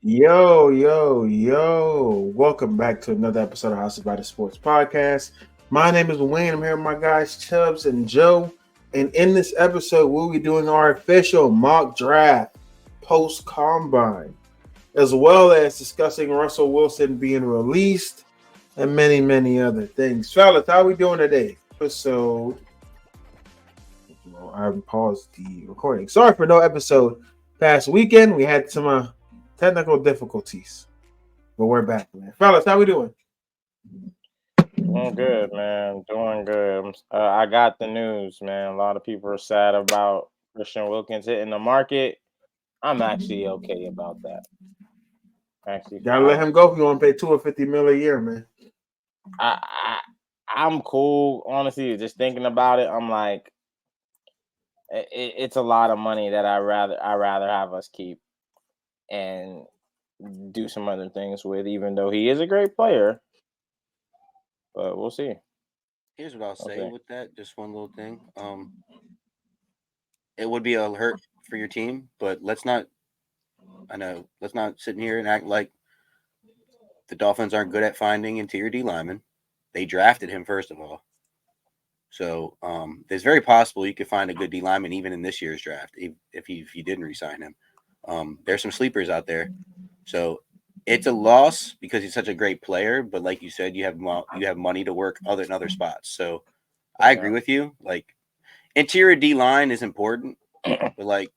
Yo, yo, yo. Welcome back to another episode of House of Sports Podcast. My name is Dwayne. I'm here with my guys, Chubbs and Joe. And in this episode, we'll be doing our official mock draft post-combine, as well as discussing Russell Wilson being released and many, many other things. Fellas, how are we doing today? Episode. I paused the recording. Sorry for no episode past weekend. We had some technical difficulties, but we're back, man. Fellas, how we doing? Doing good, man. Doing good. I got the news, man. A lot of people are sad about Christian Wilkins hitting the market. I'm actually okay about that. Gotta let him go if you want to pay $250 million a year, man. I'm cool, honestly. Just thinking about it, I'm like, it's a lot of money that I rather have us keep and do some other things with, even though he is a great player. But we'll see. Here's what I'll say with that. Just one little thing. It would be a hurt for your team, but let's not sit here and act like the Dolphins aren't good at finding interior D linemen. They drafted him, first of all. So it's very possible you could find a good D lineman even in this year's draft if you didn't re-sign him. There's some sleepers out there. So it's a loss because he's such a great player, but like you said, you have money to work in other spots. So I agree with you. Like, interior D line is important, but like,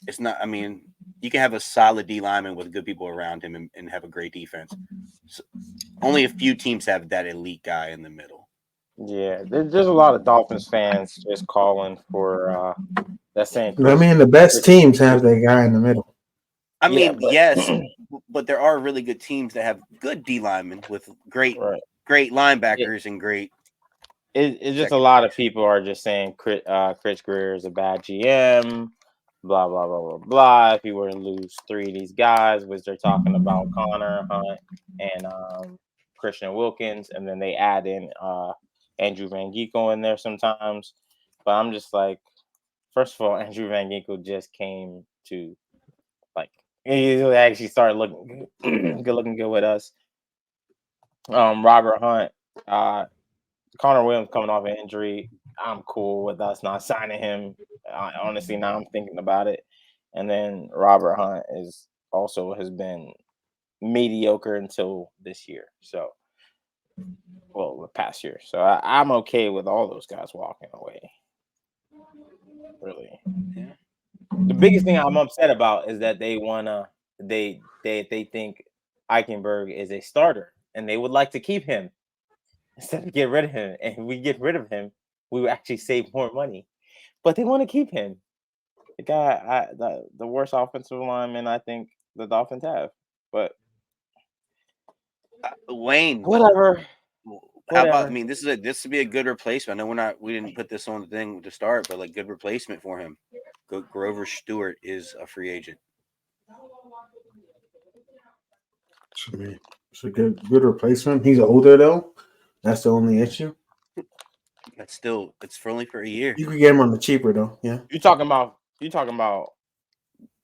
it's not. I mean, you can have a solid D lineman with good people around him and have a great defense. So only a few teams have that elite guy in the middle. Yeah, there's a lot of Dolphins fans just calling for that saying. I mean, the best teams have that guy in the middle. I mean, yes, but there are really good teams that have good D linemen with great linebackers and great. It's just a lot of people are just saying Chris Greer is a bad GM, blah blah blah blah blah. If you were to lose three of these guys, which they're talking about Connor Hunt and Christian Wilkins, and then they add in Andrew Van Ginkel in there sometimes. But I'm just like, first of all, Andrew Van Ginkel just came to, like, he actually started looking good with us. Robert Hunt, Connor Williams coming off an injury. I'm cool with us not signing him. Honestly, now I'm thinking about it. And then Robert Hunt has been mediocre until this year. So, the past year. So I'm okay with all those guys walking away. Really. Yeah. The biggest thing I'm upset about is that they think Eichenberg is a starter and they would like to keep him instead of get rid of him. And if we get rid of him, we would actually save more money. But they want to keep him. The guy, the worst offensive lineman I think the Dolphins have. But Wayne, whatever. How about? I mean, this would be a good replacement. I know we didn't put this on the thing to start, but like, good replacement for him. Grover Stewart is a free agent. It's a good replacement. He's older though. That's the only issue. It's only for a year. You could get him on the cheaper though. Yeah. You talking about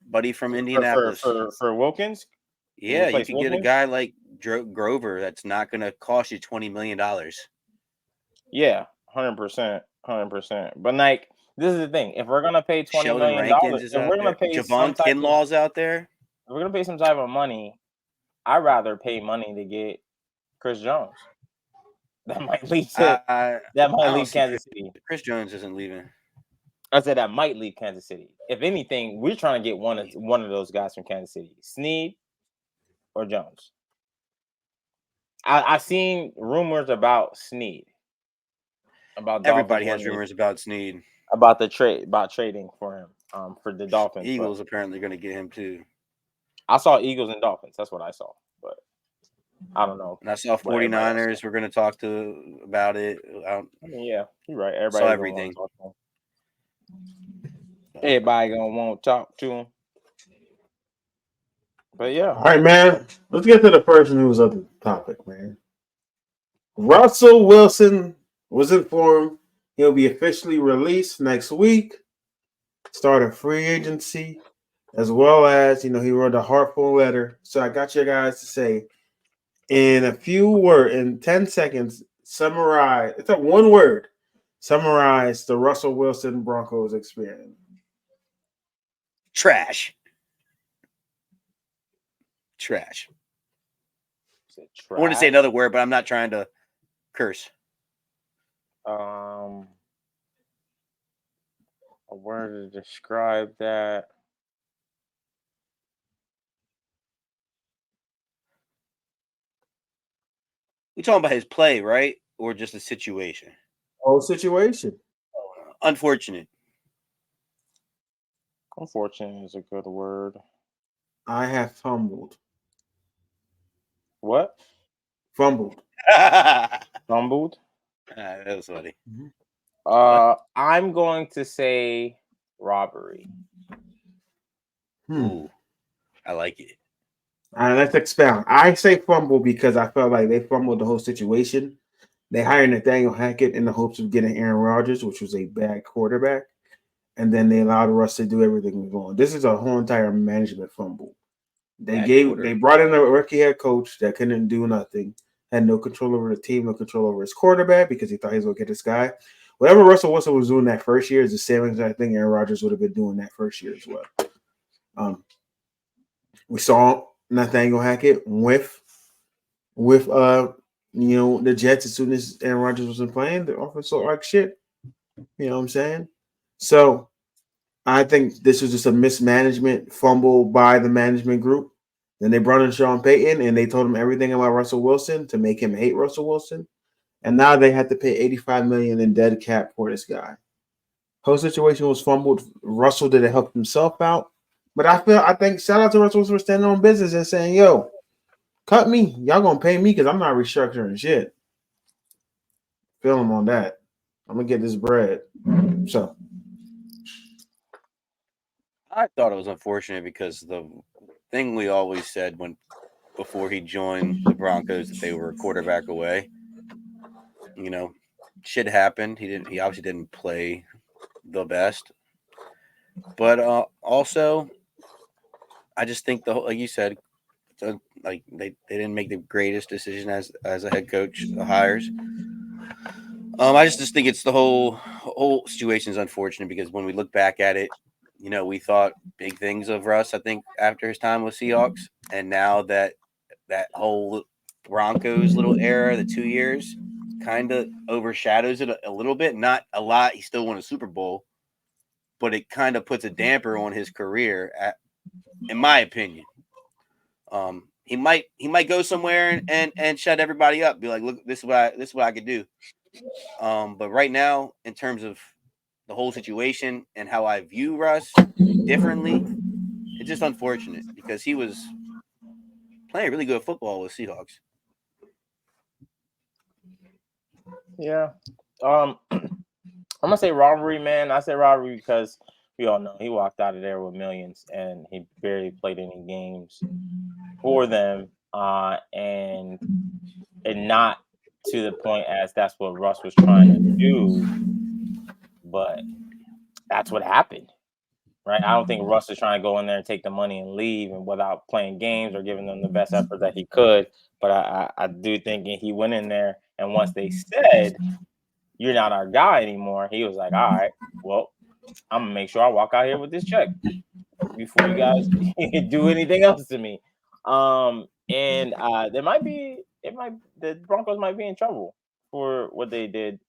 Buddy from Indianapolis for Wilkins? Yeah, you could get a guy like Grover that's not going to cost you $20 million. Yeah, 100%. But like, this is the thing: if we're gonna pay $20 million, if we're gonna pay Javon Kinlaw's out there, if we're gonna pay some type of money, I'd rather pay money to get Chris Jones. That might lead to Kansas City. Chris Jones isn't leaving. I said that might leave Kansas City. If anything, we're trying to get one of those guys from Kansas City, Snead or Jones. I've seen rumors about Snead. Everybody has rumors about Snead. About trading for him. For the Dolphins. Eagles apparently going to get him too. I saw Eagles and Dolphins. That's what I saw. But I don't know. And I saw 49ers. We're going to talk about it. Yeah, you're right. Everybody saw everything. Everybody going to want to talk to him. But yeah. All right, man. Let's get to the first news of the topic, man. Russell Wilson was informed he'll be officially released next week. Start a free agency. as well as, he wrote a heartful letter. So I got you guys to say, in a few words, in 10 seconds, summarize, it's a one word, summarize the Russell Wilson Broncos experience. Trash. I want to say another word, but I'm not trying to curse. A word to describe that. We talking about his play, right? Or just a situation? Whole situation. Unfortunate. Unfortunate is a good word. I have fumbled. What? Fumbled. Fumbled? That was funny. I'm going to say robbery. Ooh, I like it. All right, let's expound. I say fumble because I felt like they fumbled the whole situation. They hired Nathaniel Hackett in the hopes of getting Aaron Rodgers, which was a bad quarterback, and then they allowed Russ to do everything wrong. This is a whole entire management fumble. They brought in a rookie head coach that couldn't do nothing, had no control over the team, no control over his quarterback because he thought he was going to get this guy. Whatever Russell Wilson was doing that first year is the same exact thing Aaron Rodgers would have been doing that first year as well. We saw Nathaniel Hackett with the Jets as soon as Aaron Rodgers wasn't playing. The offense looked like shit. You know what I'm saying? So I think this was just a mismanagement fumble by the management group. Then they brought in Sean Payton and they told him everything about Russell Wilson to make him hate Russell Wilson. And now they had to pay $85 million in dead cap for this guy. Whole situation was fumbled. Russell didn't help himself out. But I think shout out to Russell Wilson for standing on business and saying, yo, cut me. Y'all gonna pay me because I'm not restructuring shit. Feel him on that. I'm gonna get this bread. So I thought it was unfortunate because the thing we always said before he joined the Broncos that they were a quarterback away. Shit happened. He obviously didn't play the best. But also, I just think like you said, like they didn't make the greatest decision as a head coach hires. I just think it's the whole situation is unfortunate because when we look back at it, we thought big things of Russ. I think after his time with Seahawks, and now that whole Broncos little era, the 2 years, kind of overshadows it a little bit. Not a lot. He still won a Super Bowl, but it kind of puts a damper on his career, in my opinion. He might go somewhere and shut everybody up. Be like, look, this is what I could do. But right now, in terms of the whole situation and how I view Russ differently, it's just unfortunate because he was playing really good football with Seahawks. Yeah. I'm gonna say robbery, man. I say robbery because we all know he walked out of there with millions and he barely played any games for them. And not to the point as that's what Russ was trying to do, but that's what happened. Right. I don't think Russ is trying to go in there and take the money and leave and without playing games or giving them the best effort that he could. But I do think he went in there and once they said, you're not our guy anymore, he was like, all right, well, I'm going to make sure I walk out here with this check before you guys do anything else to me. And the Broncos might be in trouble for what they did.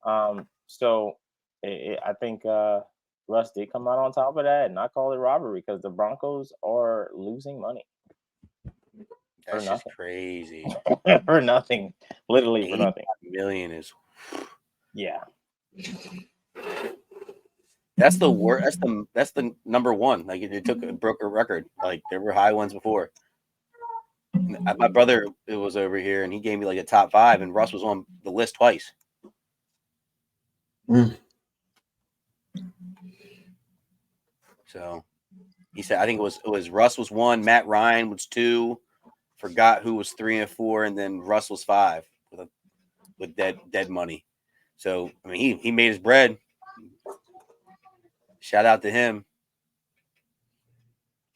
So I think Russ did come out on top of that, and I call it robbery because the Broncos are losing money. That's just crazy. For nothing, literally for nothing. $85 million is, yeah. That's the worst. That's the number one. Like it broke a record. Like there were high ones before. My brother was over here, and he gave me like a top 5, and Russ was on the list twice. So he said, I think it was Russ was 1, Matt Ryan was 2, forgot who was 3 and 4, and then Russ was 5 with dead money. So I mean, he made his bread. Shout out to him.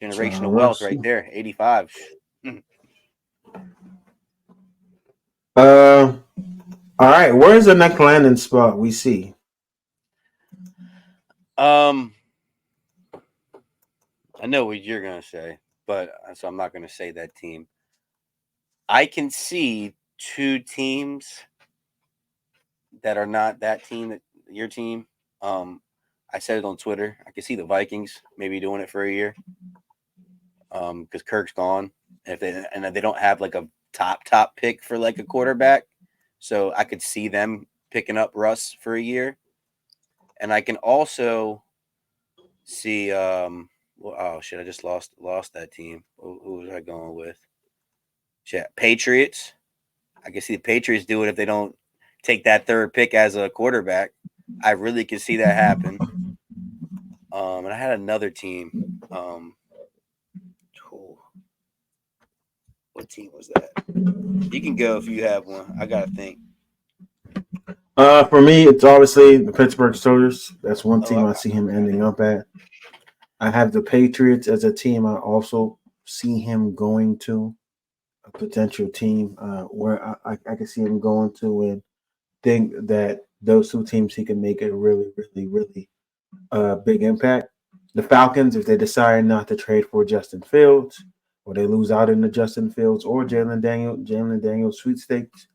Generational wealth right there. 85. All right. Where's the next landing spot we see? I know what you're gonna say, but so I'm not gonna say that team. I can see two teams that are not that team, that your team. I said it on Twitter. I can see the Vikings maybe doing it for a year. Because Kirk's gone. If they don't have like a top pick for like a quarterback. So I could see them picking up Russ for a year. And I can also see oh shit, I just lost that team. Who was I going with? Shit, Patriots. I can see the Patriots do it if they don't take that third pick as a quarterback. I really can see that happen. And I had another team. What team was that? You can go if you have one. I gotta think. For me, it's obviously the Pittsburgh Steelers. That's one team I see him ending up at. I have the Patriots as a team. I also see him going to a potential team where I can see him going to, and think that those two teams he can make a really, really, really big impact. The Falcons, if they decide not to trade for Justin Fields, or they lose out in the Justin Fields or Jalen Daniels sweepstakes,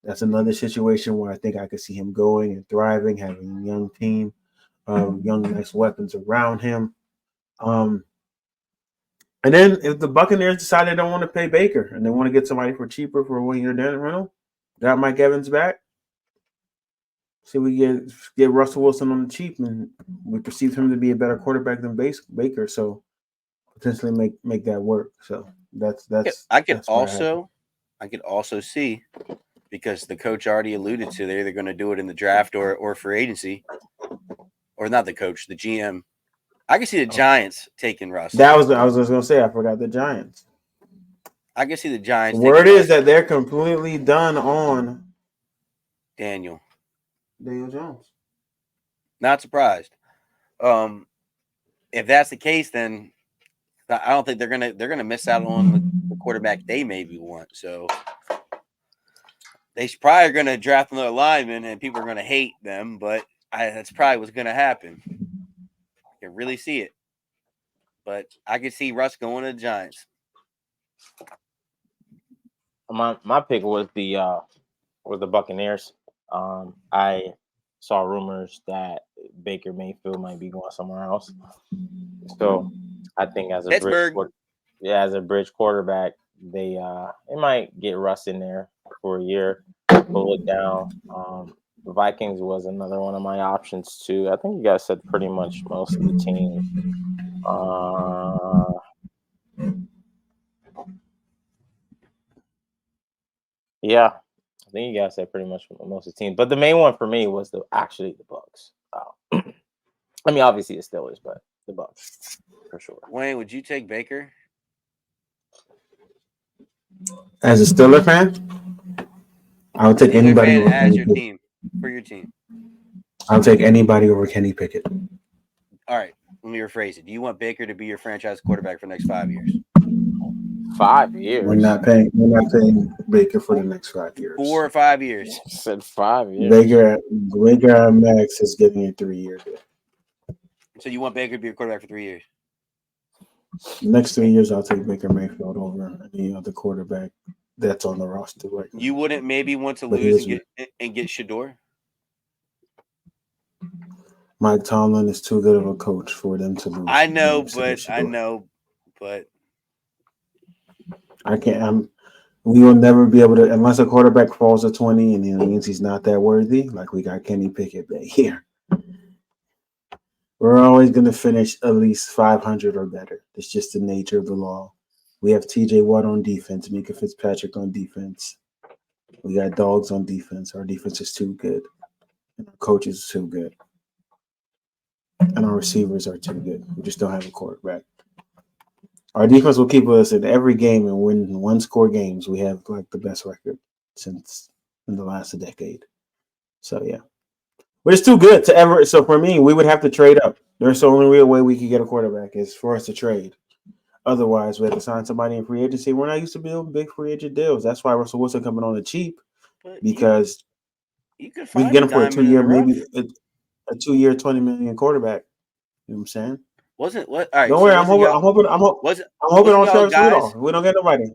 that's another situation where I think I could see him going and thriving, having a young team, young nice weapons around him. And then if the Buccaneers decide they don't want to pay Baker and they want to get somebody for cheaper for a 1-year rental, got Mike Evans back. See, we get Russell Wilson on the cheap, and we perceive him to be a better quarterback than Baker, so potentially make that work. So that's. I could also see, because the coach already alluded to they're either going to do it in the draft or free agency, or not the coach, the GM. I can see the Giants taking Russ. I was just going to say, I forgot the Giants. I can see the Giants. The word is that they're completely done on Daniel Jones. Not surprised. If that's the case, then I don't think they're gonna miss out on the quarterback they maybe want. So they probably are gonna draft another lineman, and people are gonna hate them. But that's probably what's gonna happen. I can really see it. But I can see Russ going to the Giants. My pick was the Buccaneers. I saw rumors that Baker Mayfield might be going somewhere else. So I think as a bridge quarterback, they might get Russ in there for a year, pull it down. The Vikings was another one of my options too. I think you guys said pretty much most of the teams. Yeah, I think you guys said pretty much most of the teams. But the main one for me was the Bucks. I mean, obviously the Steelers, but the Bucks for sure. Wayne, would you take Baker? As a Steeler fan, I would take anybody over as your team. For your team. I'll take anybody over Kenny Pickett. All right, let me rephrase it. Do you want Baker to be your franchise quarterback for the next 5 years? 5 years. We're not paying Baker for the next 5 years. 4 or 5 years. I said 5 years. Baker Max is getting a 3 year deal. So you want Baker to be your quarterback for 3 years? Next 3 years, I'll take Baker Mayfield over any other quarterback that's on the roster right now. You wouldn't maybe want to lose and get Shador? Mike Tomlin is too good of a coach for them to lose. I know, but I can't. We will never be able to, unless a quarterback falls to 20 and he means he's not that worthy. Like we got Kenny Pickett back here. We're always going to finish at least 500 or better. It's just the nature of the law. We have T.J. Watt on defense, Mika Fitzpatrick on defense. We got dogs on defense. Our defense is too good. And our coaches are too good. And our receivers are too good. We just don't have a quarterback. Our defense will keep us in every game and win one-score games. We have like the best record since in the last decade. So, yeah. But it's too good to ever. So, for me, we would have to trade up. There's the only real way we could get a quarterback is for us to trade. Otherwise, we have to sign somebody in free agency. We're not used to building big free agent deals. That's why Russell Wilson coming on the cheap But because you could we find can get a him for a diamond in 2-year, the rough. maybe a 2-year, $20 million quarterback. You know what I'm saying? Wasn't what? All right. Don't So worry, I'm wasn't hoping y'all wasn't on y'all Travis guys? Rudolph. We don't get nobody.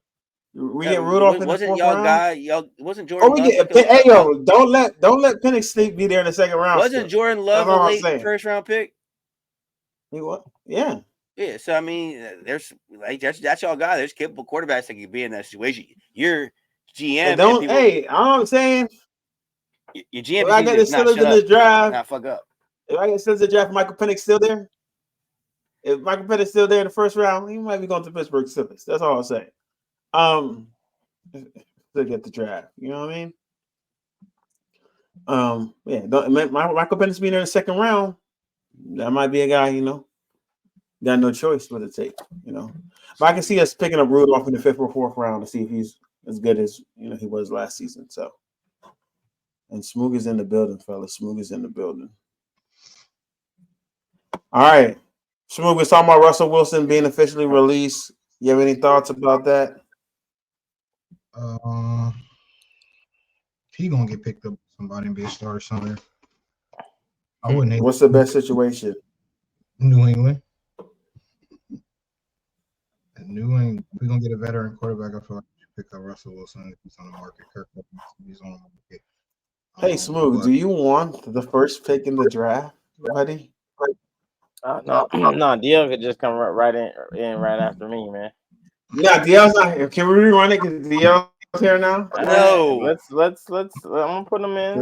We get Rudolph in the Wasn't 4th y'all round. guy? Y'all wasn't Oh, Jordan we Love get. like a Hey, yo, don't let Penix Sneak be there in the 2nd round. wasn't Still. Jordan That's Love a all I'm late saying. 1st round pick? He what? Yeah. Yeah. So I mean, there's like that's y'all guy. There's capable quarterbacks that could be in that situation. Your GM, And don't. Hey, all I'm saying. Your GM If just I needs get to the not Steelers shut in up, this draft, not fuck up. if I get Steelers in the draft, Michael Penix still there. If Michael Penix still there in the 1st round, he might be going to Pittsburgh Steelers. That's all I'm saying. To get the draft, you know what I mean? Yeah. Michael Penix being there in the 2nd round, that might be a guy. Got no choice but to take. But I can see us picking up Rudolph in the 5th or 4th round to see if he's as good as he was last season. So, and Smoog is in the building, fellas. Smoog is in the building. All right. Smoog, we're talking about Russell Wilson being officially released. You have any thoughts about that? He gonna get picked up by somebody and be a starter somewhere. I wouldn't. What's the best situation? New England. New England. We're gonna get a veteran quarterback. I feel like we should pick up Russell Wilson if he's on the market. Kirk Cousins, he's on the market. Hey, Smoog, do you want the 1st pick in the draft, buddy? No, DL could just come right in right after me, man. No, DL's not here. Can we rerun it? Because DL's here now. No. Let's. I'm gonna put them in.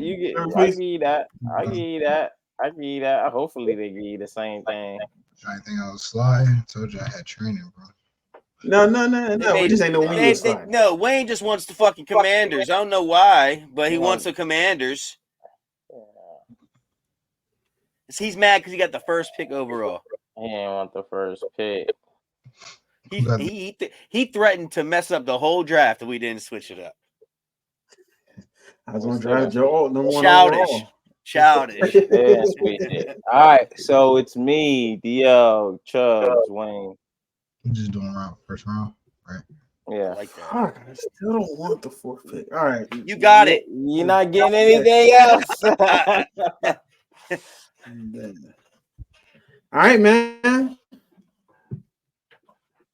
You get. I give you that. I give you that. Hopefully they give you the same thing. I think I was sliding. Told you I had training, bro. No. We just ain't know when you was sliding. No, Wayne just wants the fucking Commanders. I don't know why, but he wants the Commanders. He's mad because he got the 1st pick overall. He didn't want the 1st pick. He threatened to mess up the whole draft if we didn't switch it up. I was going to draft Joe. Childish. Yeah, switch it. All right, so it's me, DL, Chubbs, Wayne. I'm just doing around 1st round, right? Yeah. I like that. Fuck, I still don't want the 4th pick. All right. You got it. You're not getting anything else. All right, man.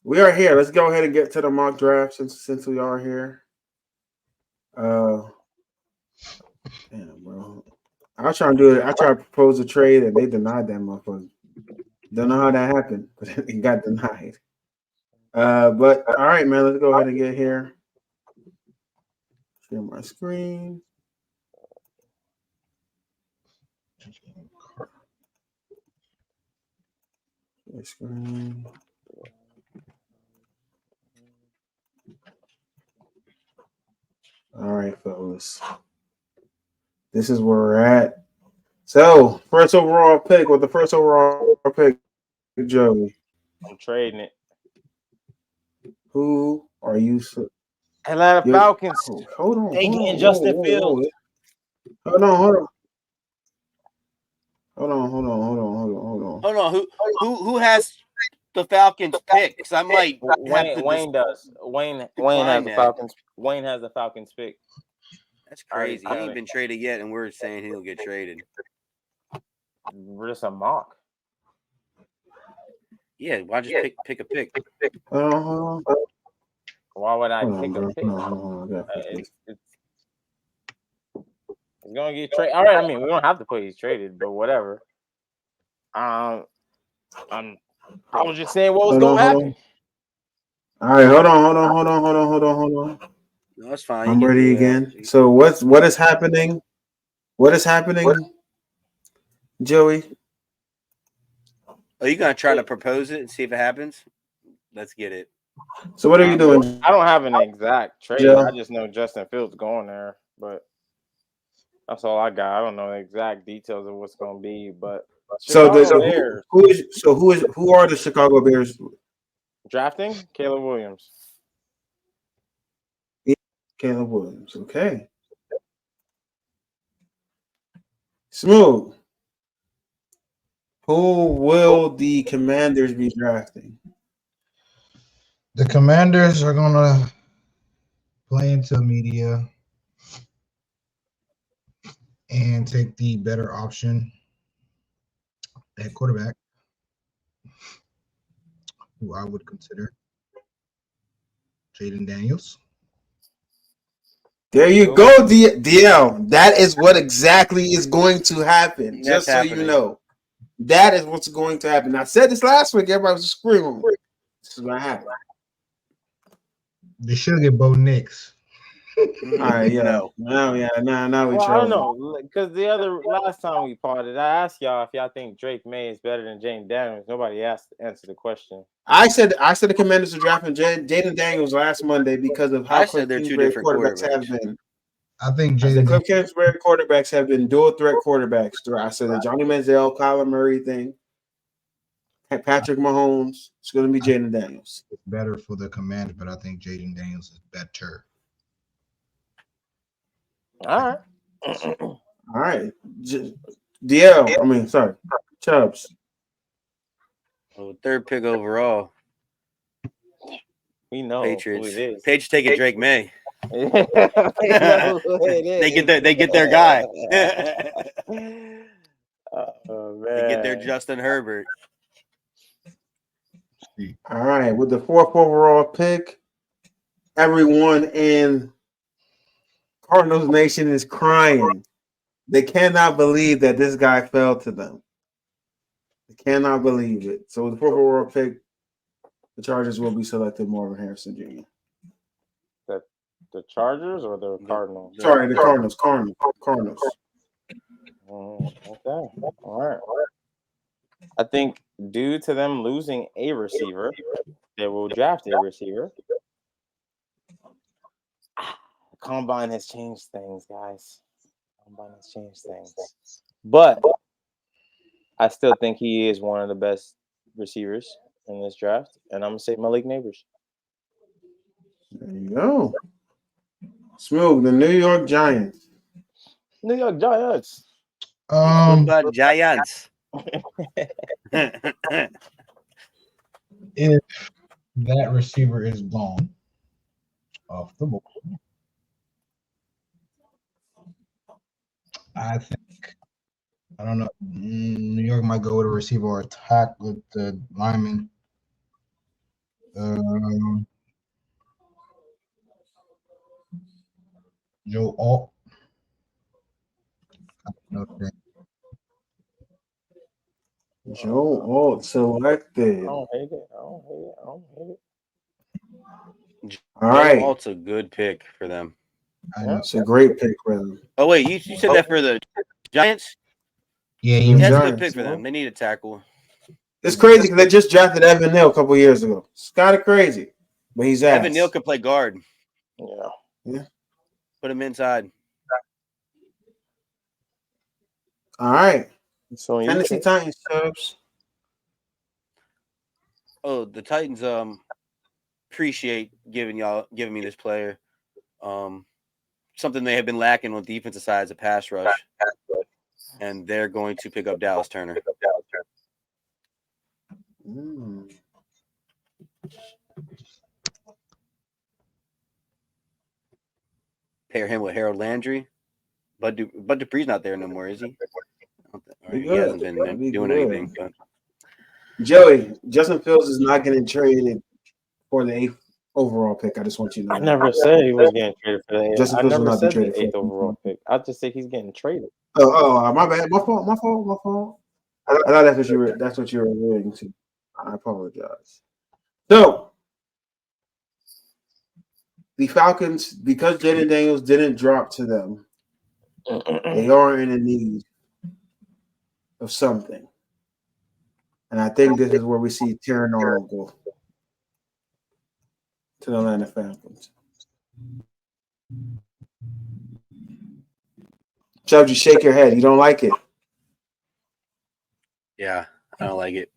We are here. Let's go ahead and get to the mock draft since we are here. Damn, bro. I was trying to do it. I tried to propose a trade and they denied that motherfucker. Don't know how that happened, but it got denied. But all right, man. Let's go ahead and get here. Share my screen. Share screen. All right, fellas. This is where we're at. So, 1st overall pick with the 1st overall pick, Joey. I'm trading it. Who are you? Atlanta Falcons. Hold on. They getting Justin Fields. Hold on. Who has the Falcons pick? Because I might. Wayne does. Wayne has the Falcons. Wayne has the Falcons pick. That's crazy. He ain't been traded yet, and we're saying he'll get traded. We're just a mock. Yeah, why just pick a pick? Why would I pick a pick? He's gonna get traded. All right, I mean we don't have to put he's traded, but whatever. I was just saying what was gonna happen. All right, hold on. No, that's fine. I'm ready again. So what is happening? What is happening, Joey? Are you gonna try to propose it and see if it happens? Let's get it. So what are you doing? I don't have an exact trade. Joe? I just know Justin Fields going there, but that's all I got. I don't know the exact details of what's going to be, but who are the Chicago Bears drafting? Caleb Williams. Caleb Williams. Okay. Smooth. Who will the Commanders be drafting? The Commanders are gonna play into media and take the better option at quarterback, who I would consider Jaden Daniels. There you go, DL. That is what exactly is going to happen. That's Just so you happening. know, that is what's going to happen. I said this last week. Everybody was screaming. This is what happened. They should get Bo Nix. All right, yeah. No. Now we Well, I trolling. don't know, because the other last time we potted, I asked y'all if y'all think Drake May is better than Jaden Daniels. Nobody asked to answer the question. I said the Commanders are drafting Jaden Daniels last Monday because of how I Cliff said they're two Kingsbury different quarterbacks have quarterbacks. been. I think I said Jaden Cliff Kingsbury quarterbacks have been dual threat quarterbacks. I said the Johnny Manziel, Kyler Murray thing, Patrick Mahomes. It's going to be Jaden Daniels. is better for the Commanders, but I think Jaden Daniels is better. All right. All right, DL. I mean, sorry, Chubbs. Well, third pick overall. We know Patriots. who it is. Patriots taking Drake May. We know who it is. They get their guy. Oh, man. They get their Justin Herbert. All right, with the 4th overall pick, everyone in Cardinals Nation is crying. They cannot believe that this guy fell to them. They cannot believe it. So with the 4th overall pick, the Chargers will be selecting Marvin Harrison Jr. The Chargers or the Cardinals? Sorry, the Cardinals. Okay. All right. I think due to them losing a receiver, they will draft a receiver. Combine has changed things, guys. Combine has changed things. But I still think he is one of the best receivers in this draft. And I'm going to say Malik Neighbors. There you go. Smooth, the New York Giants. New York Giants. About Giants. If that receiver is gone off the board, I think, I don't know, New York might go with a receiver or attack with the lineman. Joe Alt. Joe Alt selected. I don't hate it. All right. Alt's a good pick for them. It's a great pick for them. Oh, wait, you said that for the Giants? Yeah, That's a Giants, good pick for them. They need a tackle. It's crazy because they just drafted Evan Neal a couple years ago. It's kind of crazy, but he's ass. Evan Neal could play guard. Yeah. Put him inside. All right. So Tennessee Titans, Chubbs. Oh, the Titans appreciate giving me this player. Something they have been lacking on defensive side is a pass rush. And they're going to pick up Dallas Turner. Pair him with Harold Landry. Bud Dupree's not there no more, is he? He hasn't been doing anything. But. Joey, Justin Fields is not getting traded for the 8th overall pick. I just want you to know. I never said he was getting traded for the 8th. Justin Fields will not be traded for the 8th overall pick. I just say he's getting traded. Oh, my bad. My fault. I thought that's what you were alluding to. I apologize. So the Falcons, because Jaden Daniels didn't drop to them, they are in a need of something. And I think this is where we see Terran Arnold go to the Atlanta Falcons. Chubbs, you shake your head. You don't like it. Yeah, I don't like it.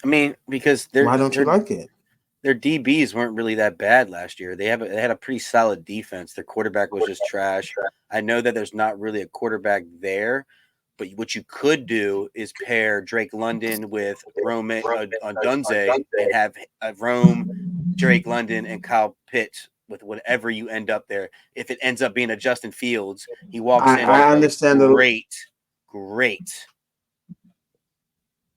I mean, because why don't you like it? Their DBs weren't really that bad last year. They had a pretty solid defense. Their quarterback was just trash. I know that there's not really a quarterback there, But what you could do is pair Drake London with Rome Dunze and have Rome, Drake London, and Kyle Pitts with whatever you end up there. If it ends up being a Justin Fields, he walks in. I understand great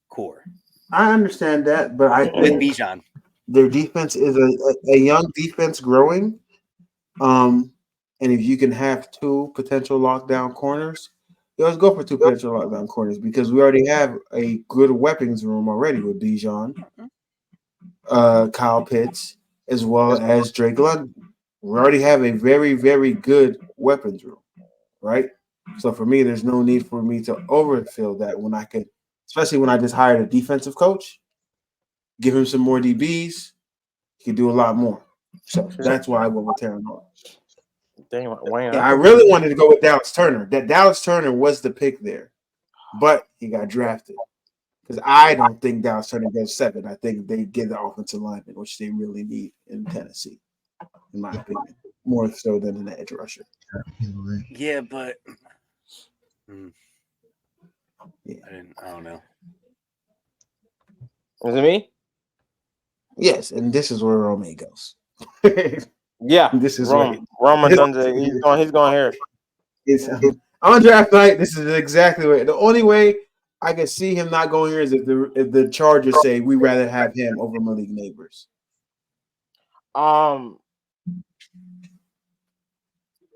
core. I understand that, but I With think Bijan, their defense is a young defense growing. And if you can have two potential lockdown corners, let's go for two potential lockdown corners because we already have a good weapons room already with Bijan, Kyle Pitts, as well as Drake London. We already have a very, very good weapons room, right? So for me, there's no need for me to overfill that when I could, especially when I just hired a defensive coach, give him some more DBs, he could do a lot more. So that's why I went with Terran Hall. Dang, Wayne, I really wanted to go with Dallas Turner. That Dallas Turner was the pick there, but he got drafted because I don't think Dallas Turner goes 7. I think they get the offensive lineman, which they really need in Tennessee, in my opinion, more so than an edge rusher. yeah, but Yeah. I don't know. Was it me? Yes, and this is where Rome goes. Yeah, This is Rome Dunze. He's going here. It's on draft night. This is exactly what. The only way I can see him not going here is if the Chargers say we rather have him over Malik Neighbors.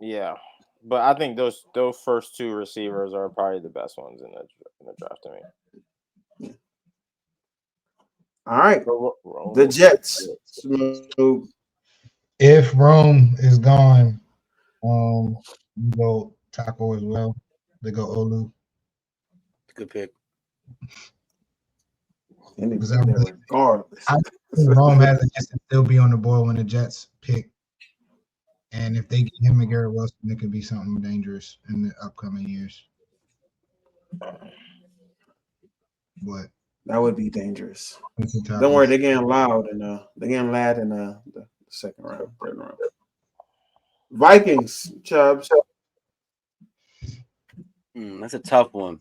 Yeah, but I think those first two receivers are probably the best ones in the draft to me. All right, the Jets. So, if Rome is gone, you go Taco as well. They go Olu. Good pick. Regardless. I think Rome has a chance to still be on the board when the Jets pick. And if they get him and Garrett Wilson, it could be something dangerous in the upcoming years. But that would be dangerous. Don't worry, they're getting loud in the second round, third round. Vikings, Chubbs. That's a tough one.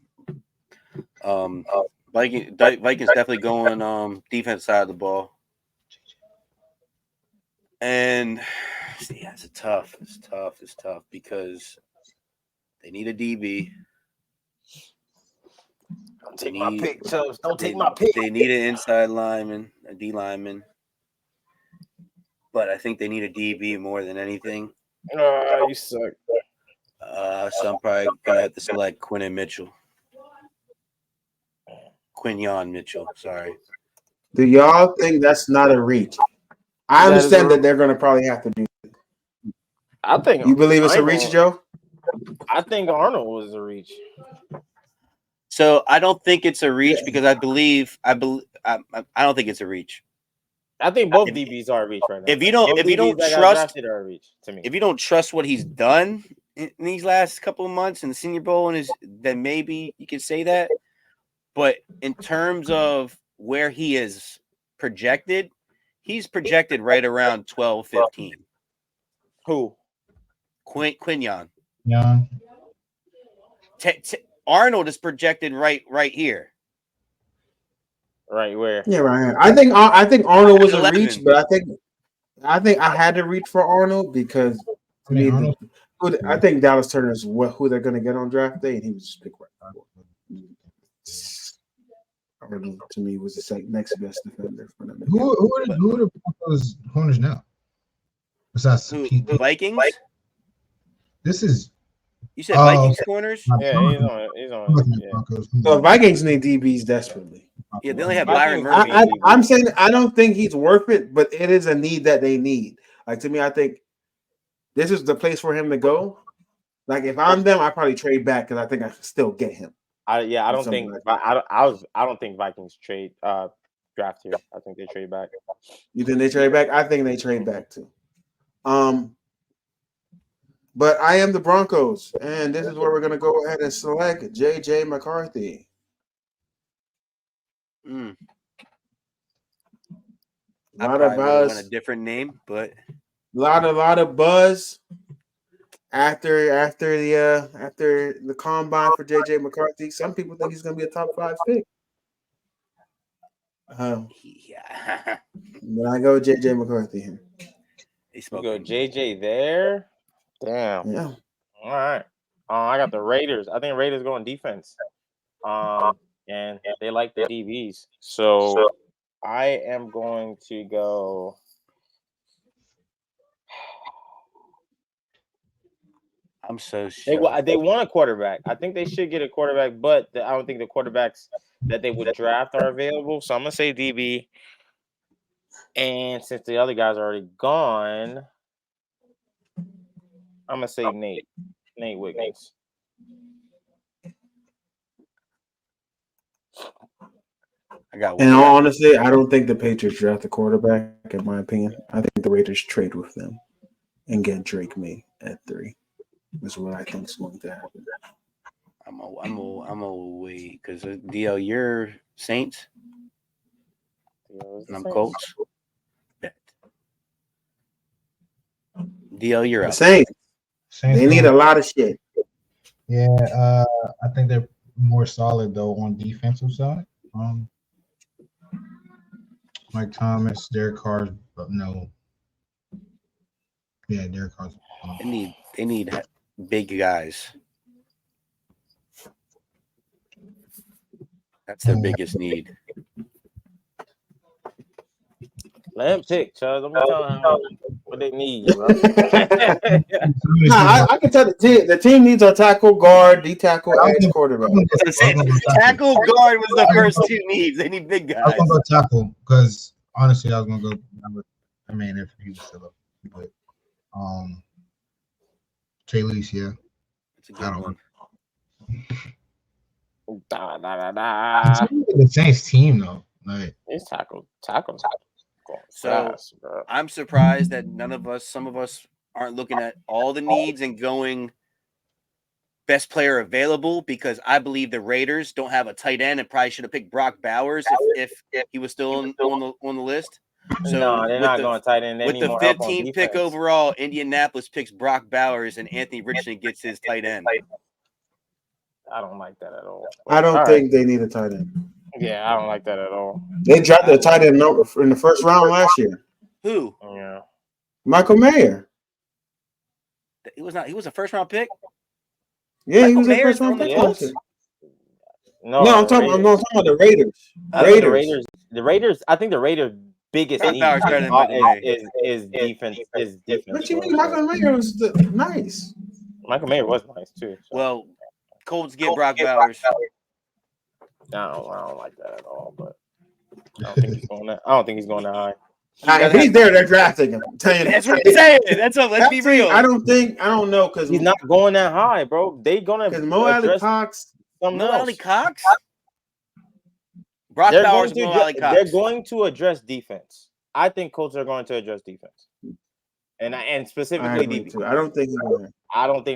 Vikings definitely going defense side of the ball. And yeah, it's tough because they need a DB. Don't take my pick, Chubbs. Don't take my pick. They need an inside lineman, a D lineman. But I think they need a DB more than anything. You suck. So I'm probably gonna have to select Quinyon Mitchell. Sorry. Do y'all think that's not a reach? I understand that they're going to probably have to do it. I think you believe it's a reach, Joe? I think Arnold was a reach. So I don't think it's a reach because I don't think it's a reach. I think both DBs are a reach right now. If you don't trust, are a reach to me. If you don't trust what he's done in these last couple of months in the Senior Bowl, then maybe you can say that. But in terms of where he is projected, he's projected right around 12, 15. Who? Quinyon. Yeah. Arnold is projected right here. Right where? Yeah, right here. I think Arnold was 11. A reach, but I think I had to reach for Arnold because I think Dallas Turner is who they're going to get on draft day, and he was just picked right before. Arnold to me was the next best defender for them. Who are the Broncos corners now? Besides the Vikings? This is. You said Vikings corners? Yeah, he's on. Yeah. So Vikings need DBs desperately. Yeah, they only have Byron Murphy. I'm saying I don't think he's worth it, but it is a need that they need. Like to me, I think this is the place for him to go. Like if I'm them, I probably trade back because I think I can still get him. I don't think Vikings trade draft here. I think they trade back. You think they trade back? I think they trade back too. But I am the Broncos, and this is where we're gonna go ahead and select JJ McCarthy. I probably want a different name, but a lot of buzz. after the combine for JJ McCarthy, some people think he's going to be a top 5 pick. Yeah. But I go JJ McCarthy here. You go JJ there. Damn. Yeah. All right. I got the Raiders. I think Raiders going defense. And they like the DBs. So I am going to go. I'm so sure. They want a quarterback. I think they should get a quarterback, but I don't think the quarterbacks that they would draft are available. So I'm gonna say DB. And since the other guys are already gone, I'm gonna say Nate Wiggins. And honestly, I don't think the Patriots draft a quarterback. In my opinion, I think the Raiders trade with them and get Drake May at 3. Is what I think is going to happen. I'm a wait because DL, you're Saints. And I'm Colts. Bet. DL, you're up. Saints. They need a lot of shit. Yeah, I think they're more solid though on defensive side. Mike Thomas, Derek Carr, but no. Yeah, Derek Carr. They need big guys. That's their biggest need. Let him pick, Chubbs. I'm telling him what they need, bro. I can tell the team needs a tackle, guard, D-tackle, edge, quarterback. Tackle, guard was the first 2 needs. They need big guys. I was going to go tackle because honestly, I was going to go. I mean, if he was still up, but Trey Lease, yeah. That's a good one. The Saints team though, like it's tackle. So fast, I'm surprised that some of us aren't looking at all the needs and going best player available, because I believe the Raiders don't have a tight end and probably should have picked Brock Bowers if he was still on the list. So no, they're not going tight end. With the 15th pick overall, Indianapolis picks Brock Bowers and Anthony Richardson gets his tight end. I don't like that at all. I don't think they need a tight end. Yeah, I don't like that at all. They drafted a tight end in the first round last year. Who? Yeah, Michael Mayer. He was a first round pick. Yeah, Michael he was a Mayer's first round on the pick. Colts? No, I'm talking about the Raiders. The Raiders. I think the Raiders' biggest need is defense. What you mean? Michael Mayer was nice. Michael Mayer was nice too. So. Well, Colts get Brock Bowers. I don't like that at all. But I don't think he's going that high. If he's there, they're drafting him. That's what I'm saying. Let's be real. I don't know because he's not going that high, bro. They gonna because Mo Alley Cox. Brock Bowers, Mo Alley Cox. They're going to address defense. I think Colts are going to address defense, and specifically defense. I don't think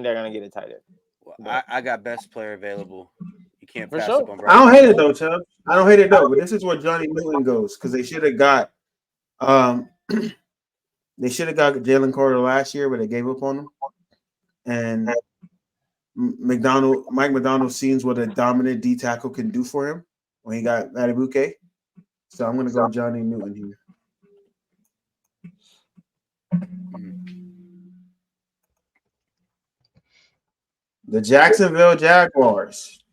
they're gonna get a tight end. Well, I got best player available. You can't pass sure. up on Brock. I don't hate it though, Chubb. I don't hate it though. But this is where Johnny Newton goes because they should have got. They should have got Jalen Carter last year, but they gave up on him. And Mike McDonald sees what a dominant D tackle can do for him when he got Matabuke. So I'm going to go Johnny Newton here. The Jacksonville Jaguars.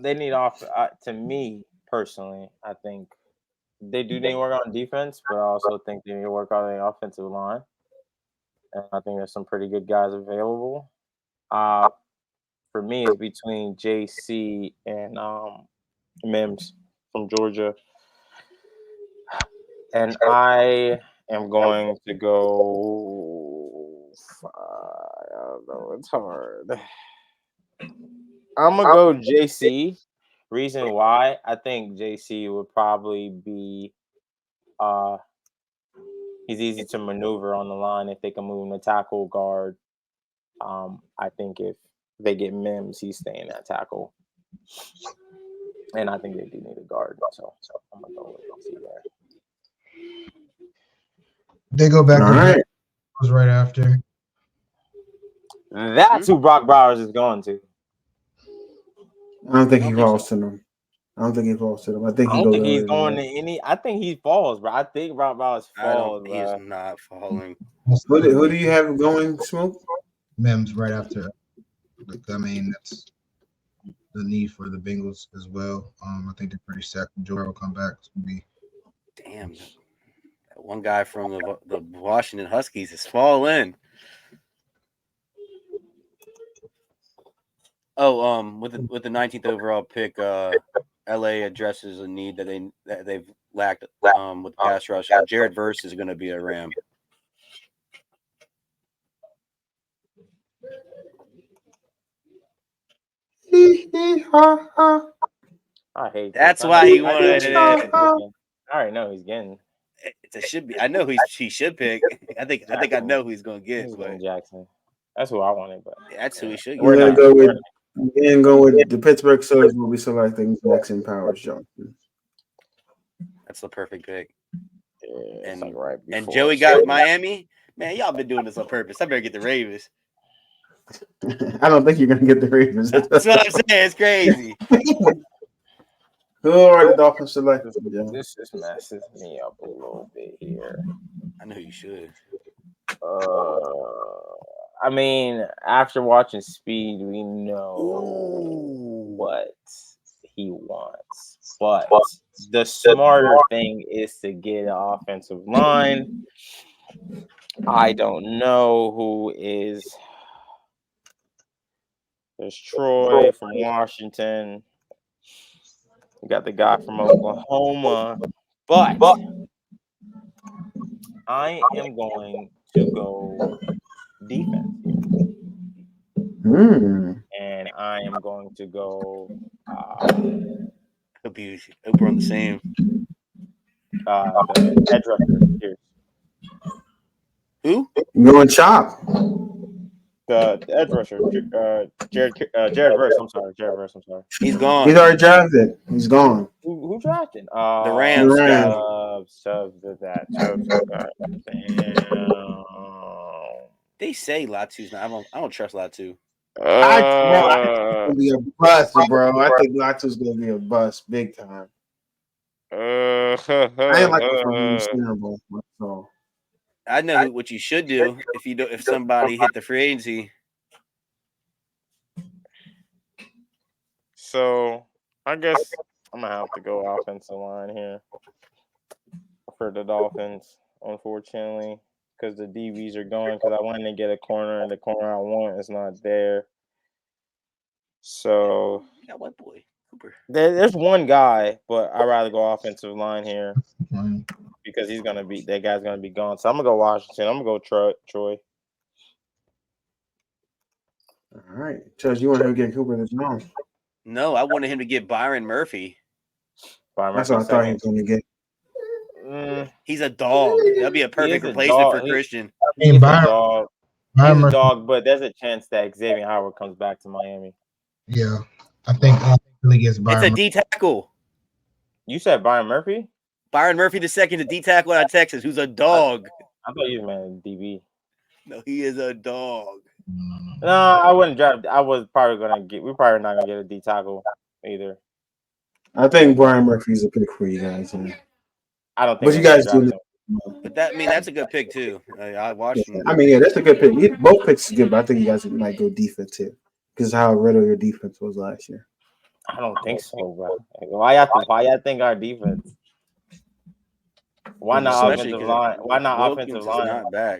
They need off. To me personally, I think they do need to work on defense, but I also think they need to work on the offensive line. And I think there's some pretty good guys available. For me, it's between JC and Mims from Georgia. And I am going to go. I don't know. It's hard. I'm going to go JC. Reason why I think JC would probably be he's easy to maneuver on the line if they can move him to tackle guard. I think if they get Mims, he's staying at tackle. And I think they do need a guard. So I'm gonna go with JC there. They go back to was right after. That's who Brock Bowers is going to. I don't think he falls to them. I don't think he falls to them. I think I don't think he's going to any. I think he falls, bro. I think Brock Bowers falls. He is not falling. Who do you have going, Smoke? Mims right after. I mean, that's the need for the Bengals as well. I think they're pretty set. Joe will come back. It's gonna be Damn, that one guy from the Washington Huskies is falling. Oh, with the 19th overall pick, LA addresses a need that they've lacked with the pass rush. Jared Verse is going to be a Ram. I hate That's this. why he wanted it. I already know he's getting. It should be. I know he should pick. I think I know who he's going to get. He's But going Jackson. That's who I wanted, but that's who he should We're get. gonna go with the Pittsburgh Steelers. Will be selecting Jackson Powers Johnson. That's the perfect pick. Yeah, And right and Joey got Miami. Man, y'all been doing this on purpose. I better get the Ravens. I don't think you're gonna get the Ravens. That's what I'm saying. It's crazy. Who are the Dolphins selected? This messes me up a little bit here. I know you should. I mean, after watching Speed, we know what he wants. But the smarter thing is to get an offensive line. I don't know who is. There's Troy from Washington. You got the guy from Oklahoma. But I am going to go defense. And I am going to go. Hope we're on the same. The edge rusher. Here. Who? You going Chop? The edge rusher. Jared Verse. I'm sorry. Jared Verse. I'm sorry. He's gone. He's already drafted. He's gone. Who drafted? The Rams. Chubbs did that. Chubbs did that. Damn. They say Latu's not. I don't trust Latu. I think it's gonna be a bust, bro. I think Latu's gonna be a bust, big time. I ain't like him from so. I know what you should do if somebody hit the free agency. So I guess I'm gonna have to go offensive line here for the Dolphins, unfortunately, because the DBs are going. Because I wanted to get a corner, and the corner I want is not there. So you got what boy? Cooper. There's one guy, but I'd rather go offensive line here because that guy's gonna be gone. So I'm gonna go Washington. I'm gonna go Troy. All right, Chuz, you want him to get Cooper this long? No, I wanted him to get Byron Murphy. That's what I thought he was gonna get. He's a dog. That'd be a perfect replacement for Christian. He's a dog. He's a dog, but there's a chance that Xavier Howard comes back to Miami. Yeah, I think really gets Byron. It's a D tackle. You said Byron Murphy? Byron Murphy the second, the D tackle out of Texas, who's a dog. I thought you meant DB. No, he is a dog. No, I wouldn't draft. I was probably gonna get. We're probably not gonna get a D tackle either. I think Brian Murphy's a pick for you guys. I don't think. But you guys do. But that's a good pick too. I watched. Yeah, I mean, yeah, that's a good pick. Both picks are good, but I think you guys might go defense too, because how riddle your defense was last year. I don't think so, bro. Why y'all think our defense? Why not offensive line? Why not offensive line? Not back.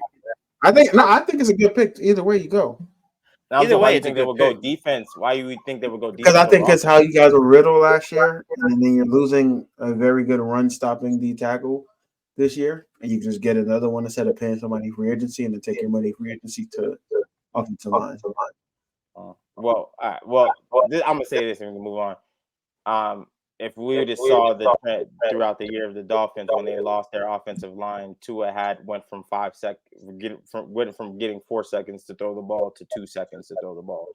I think it's a good pick. Either way you go. Either way, you think they would go defense? Why you would think they would go defense? Because I think it's how you guys were riddled last year, and then you're losing a very good run stopping D tackle this year, and you just get another one instead of paying somebody free agency, and then take your money free agency to offensive line. Well, all right. Well, I'm gonna say this and we can move on. If we would have saw the trend throughout the year of the Dolphins when they lost their offensive line, Tua went from 5 seconds, went from getting 4 seconds to throw the ball to 2 seconds to throw the ball,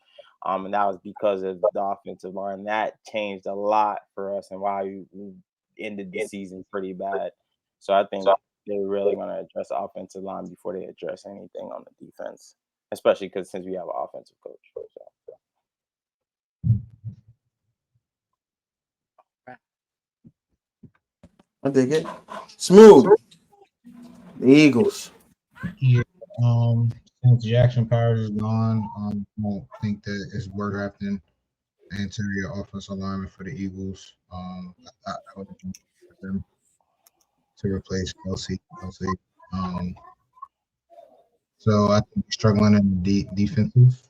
and that was because of the offensive line. That changed a lot for us, and why we ended the season pretty bad. So I think they're really going to address the offensive line before they address anything on the defense. especially because since we have an offensive coach. So. I dig it. Smooth. The Eagles. Yeah. Since Jackson Powers is gone, I don't think that it's worth drafting the interior offensive lineman for the Eagles. I thought I would have them to replace Kelsey. So I think he's struggling in the defensive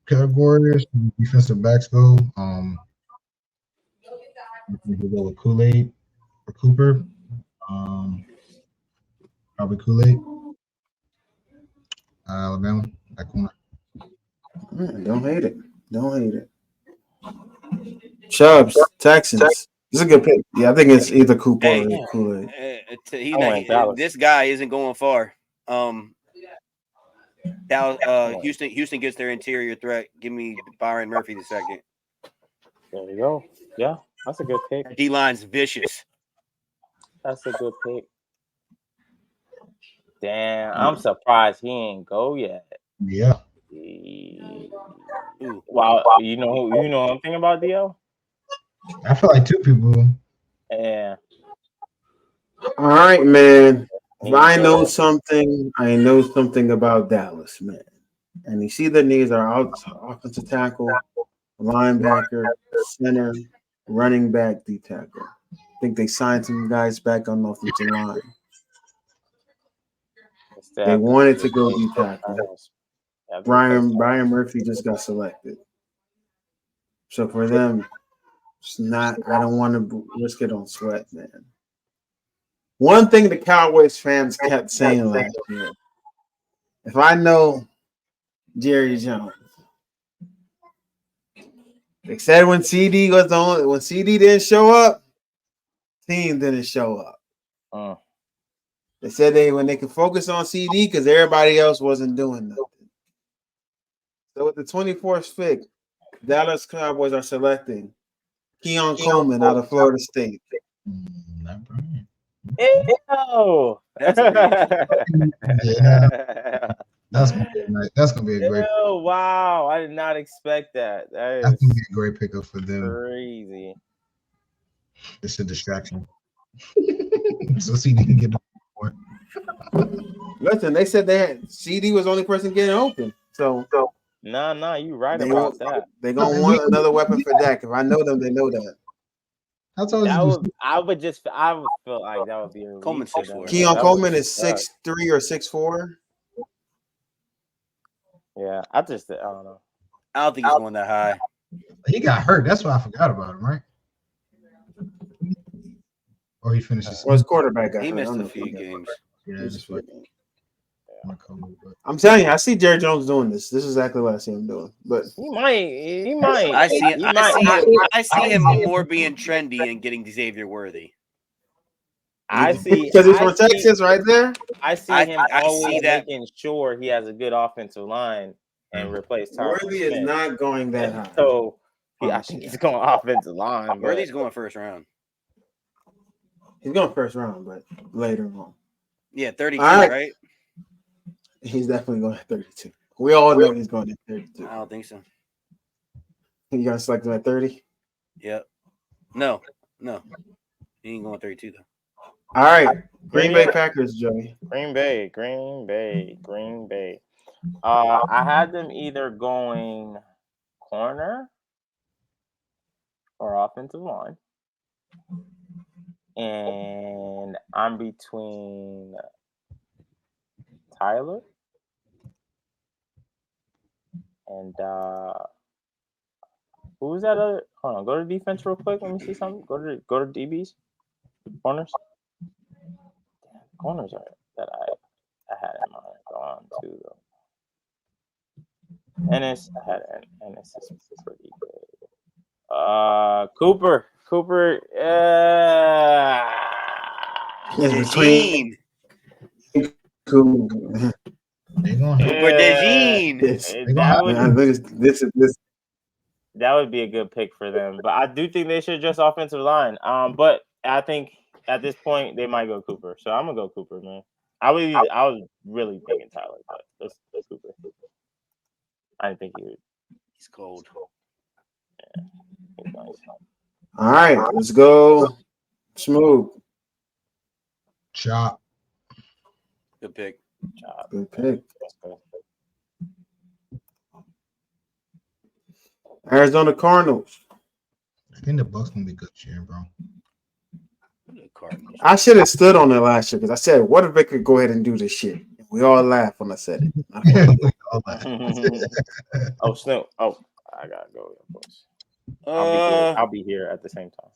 categories. Defensive backs go. We could go with Kool-Aid or Cooper. Probably Kool-Aid. Alabama. That corner. Don't hate it. Don't hate it. Chubbs, Texans. This is a good pick. Yeah, I think it's either Cooper or Kool-Aid. This guy isn't going far. Houston gets their interior threat. Give me Byron Murphy the second. There you go. Yeah, that's a good pick. D-line's vicious. That's a good pick. Damn, I'm surprised he ain't go yet. Yeah. Wow, you know what I'm thinking about, DL? I feel like two people. Yeah. All right, man. If I know something, I know something about Dallas, man. And you see the needs are out offensive tackle, linebacker, center, running back, D tackle. I think they signed some guys back on the offensive line. They wanted to go D tackle. Brian Murphy just got selected. So for them, it's not. I don't want to risk it on Sweat, man. One thing the Cowboys fans kept saying last year: if I know Jerry Jones, they said when CD didn't show up, team didn't show up. They said when they could focus on CD because everybody else wasn't doing nothing. So with the 24th pick, Dallas Cowboys are selecting Keon Coleman out of Florida State. Ew. That's a Yeah. That's gonna be a great. Ew, wow, I did not expect that. That's gonna be a great pickup for them. Crazy. It's a distraction. So CD can get the point. Listen, they said CD was the only person getting open. So nah, you right about that. They're gonna want another weapon for Dak. If I know them, they know that. I would feel like that would be a Coleman 6'4". Keon Coleman is 6'3" or 6'4". Yeah, I don't know. I don't think he's going that high. He got hurt. That's why I forgot about him, right? Or he finished his quarterback got he hurt. missed a few games. Yeah, I'm telling you, I see Jerry Jones doing this. This is exactly what I see him doing. But he might. I see him more being trendy and getting Xavier Worthy. because he's from Texas, right there. I see him always making sure he has a good offensive line and replace Tyler Worthy is not going that high. So I think he's going offensive line. Worthy's going first round. He's going first round, but later on. Yeah, 32, right? He's definitely going at 32. We all know he's going at 32. I don't think so. You gonna select him at 30? Yep. No. He ain't going 32 though. All right. Green Bay Packers, Joey. Green Bay. I had them either going corner or offensive line. And I'm between Tyler and who's that other? Hold on, go to defense real quick. Let me see something. Go to DBs, corners. Damn, corners are that I had in mind gone too though. Ennis, I had Ennis is pretty good. Cooper. It's between Cooper. Cooper DeJean. That would be a good pick for them. But I do think they should adjust offensive line. But I think at this point they might go Cooper. So I'm gonna go Cooper, man. I was really thinking Tyler, but let's Cooper. I didn't think he would. He's cold. Yeah, he's nice. All right, let's go. Smooth. Chop. Good pick. Good pick. Let's go. Arizona Cardinals. I think the Bucks gonna be good this year, bro. The Cardinals. I should have stood on it last year because I said, what if they could go ahead and do this shit? We all laughed when I said it. Oh, Snoop. Oh, I gotta go. Of course. I'll be here at the same time.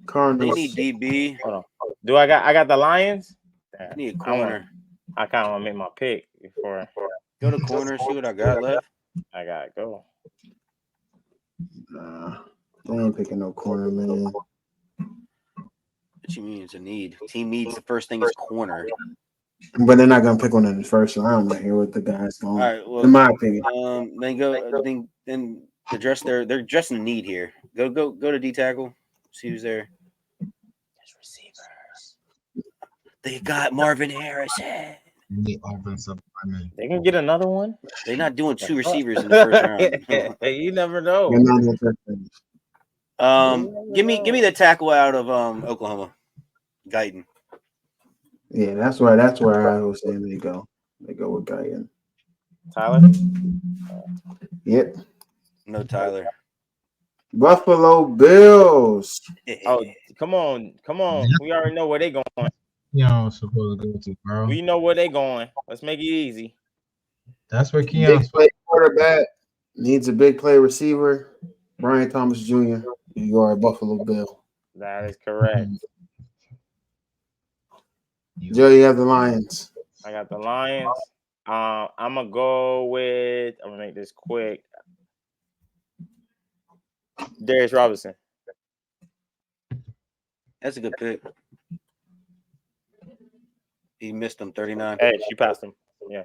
Cardinals. They need DB. Hold on. Do I got the Lions? They need a corner. I kind of want to make my pick before Go to corner. See what I got left. I gotta go. Nah, they ain't picking no corner, man. What you mean it's a need? Team needs the first thing is corner. But they're not gonna pick one in the first round right here with the guys going. All right. Well, in my opinion. Then go. Then they're dressing the need here. Go to D tackle. See who's there. There's receivers. They got Marvin Harrison. The offensive lineman. They can get another one. They're not doing two receivers in the first round. You never know. They're not gonna pick them. Give me the tackle out of Oklahoma, Guyton. Yeah, that's where I was saying they go. They go with Guyton. Tyler. Yep. No Tyler. Buffalo Bills. Oh, come on. We already know where they going. Keon's supposed to go to, bro. We know where they going. Let's make it easy. That's where Big Keon's play quarterback needs a big play receiver. Brian Thomas Jr. You are a Buffalo Bill. That is correct. Joe, you have the Lions. I got the Lions. I'm gonna go with. I'm gonna make this quick. Darius Robinson. That's a good pick. He missed him 39. Hey, she passed him. Yeah.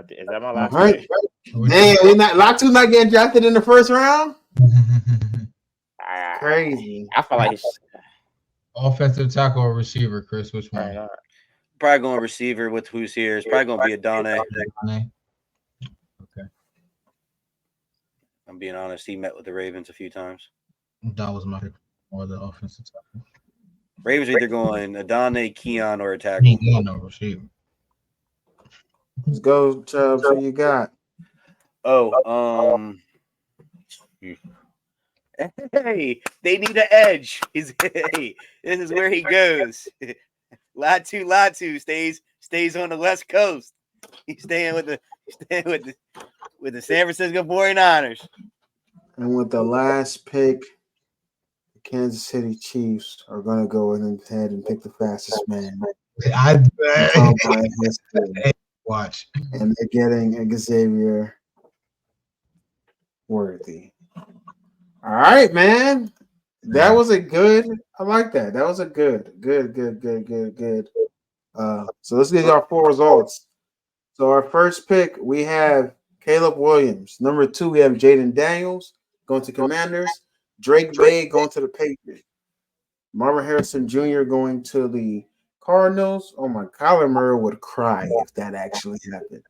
Is that my last All right. pick? Man, Latu's not getting drafted in the first round? Crazy. I feel like he's Offensive tackle or receiver, Chris? Which one? probably not. Probably going receiver with who's here. It's probably going to be Adane. Okay. I'm being honest. He met with the Ravens a few times. That was my pick or the offensive tackle. Ravens are either going Adane, Keon, or a tackle. Yeah, no receiver. Let's go, Chubbs. Who you got? Hey, they need an edge. Hey, this is where he goes. Latu stays on the West Coast. He's staying with the San Francisco 49ers. And with the last pick, the Kansas City Chiefs are going to go ahead and pick the fastest man. Watch. And they're getting Xavier Worthy. All right, man. That was a good. I like that. That was a good. So let's get our four results. So our first pick, we have Caleb Williams. Number 2, we have Jaden Daniels going to Commanders. Drake Bay going to the Patriots. Marvin Harrison Jr. going to the Cardinals. Oh my, Kyler Murray would cry if that actually happened.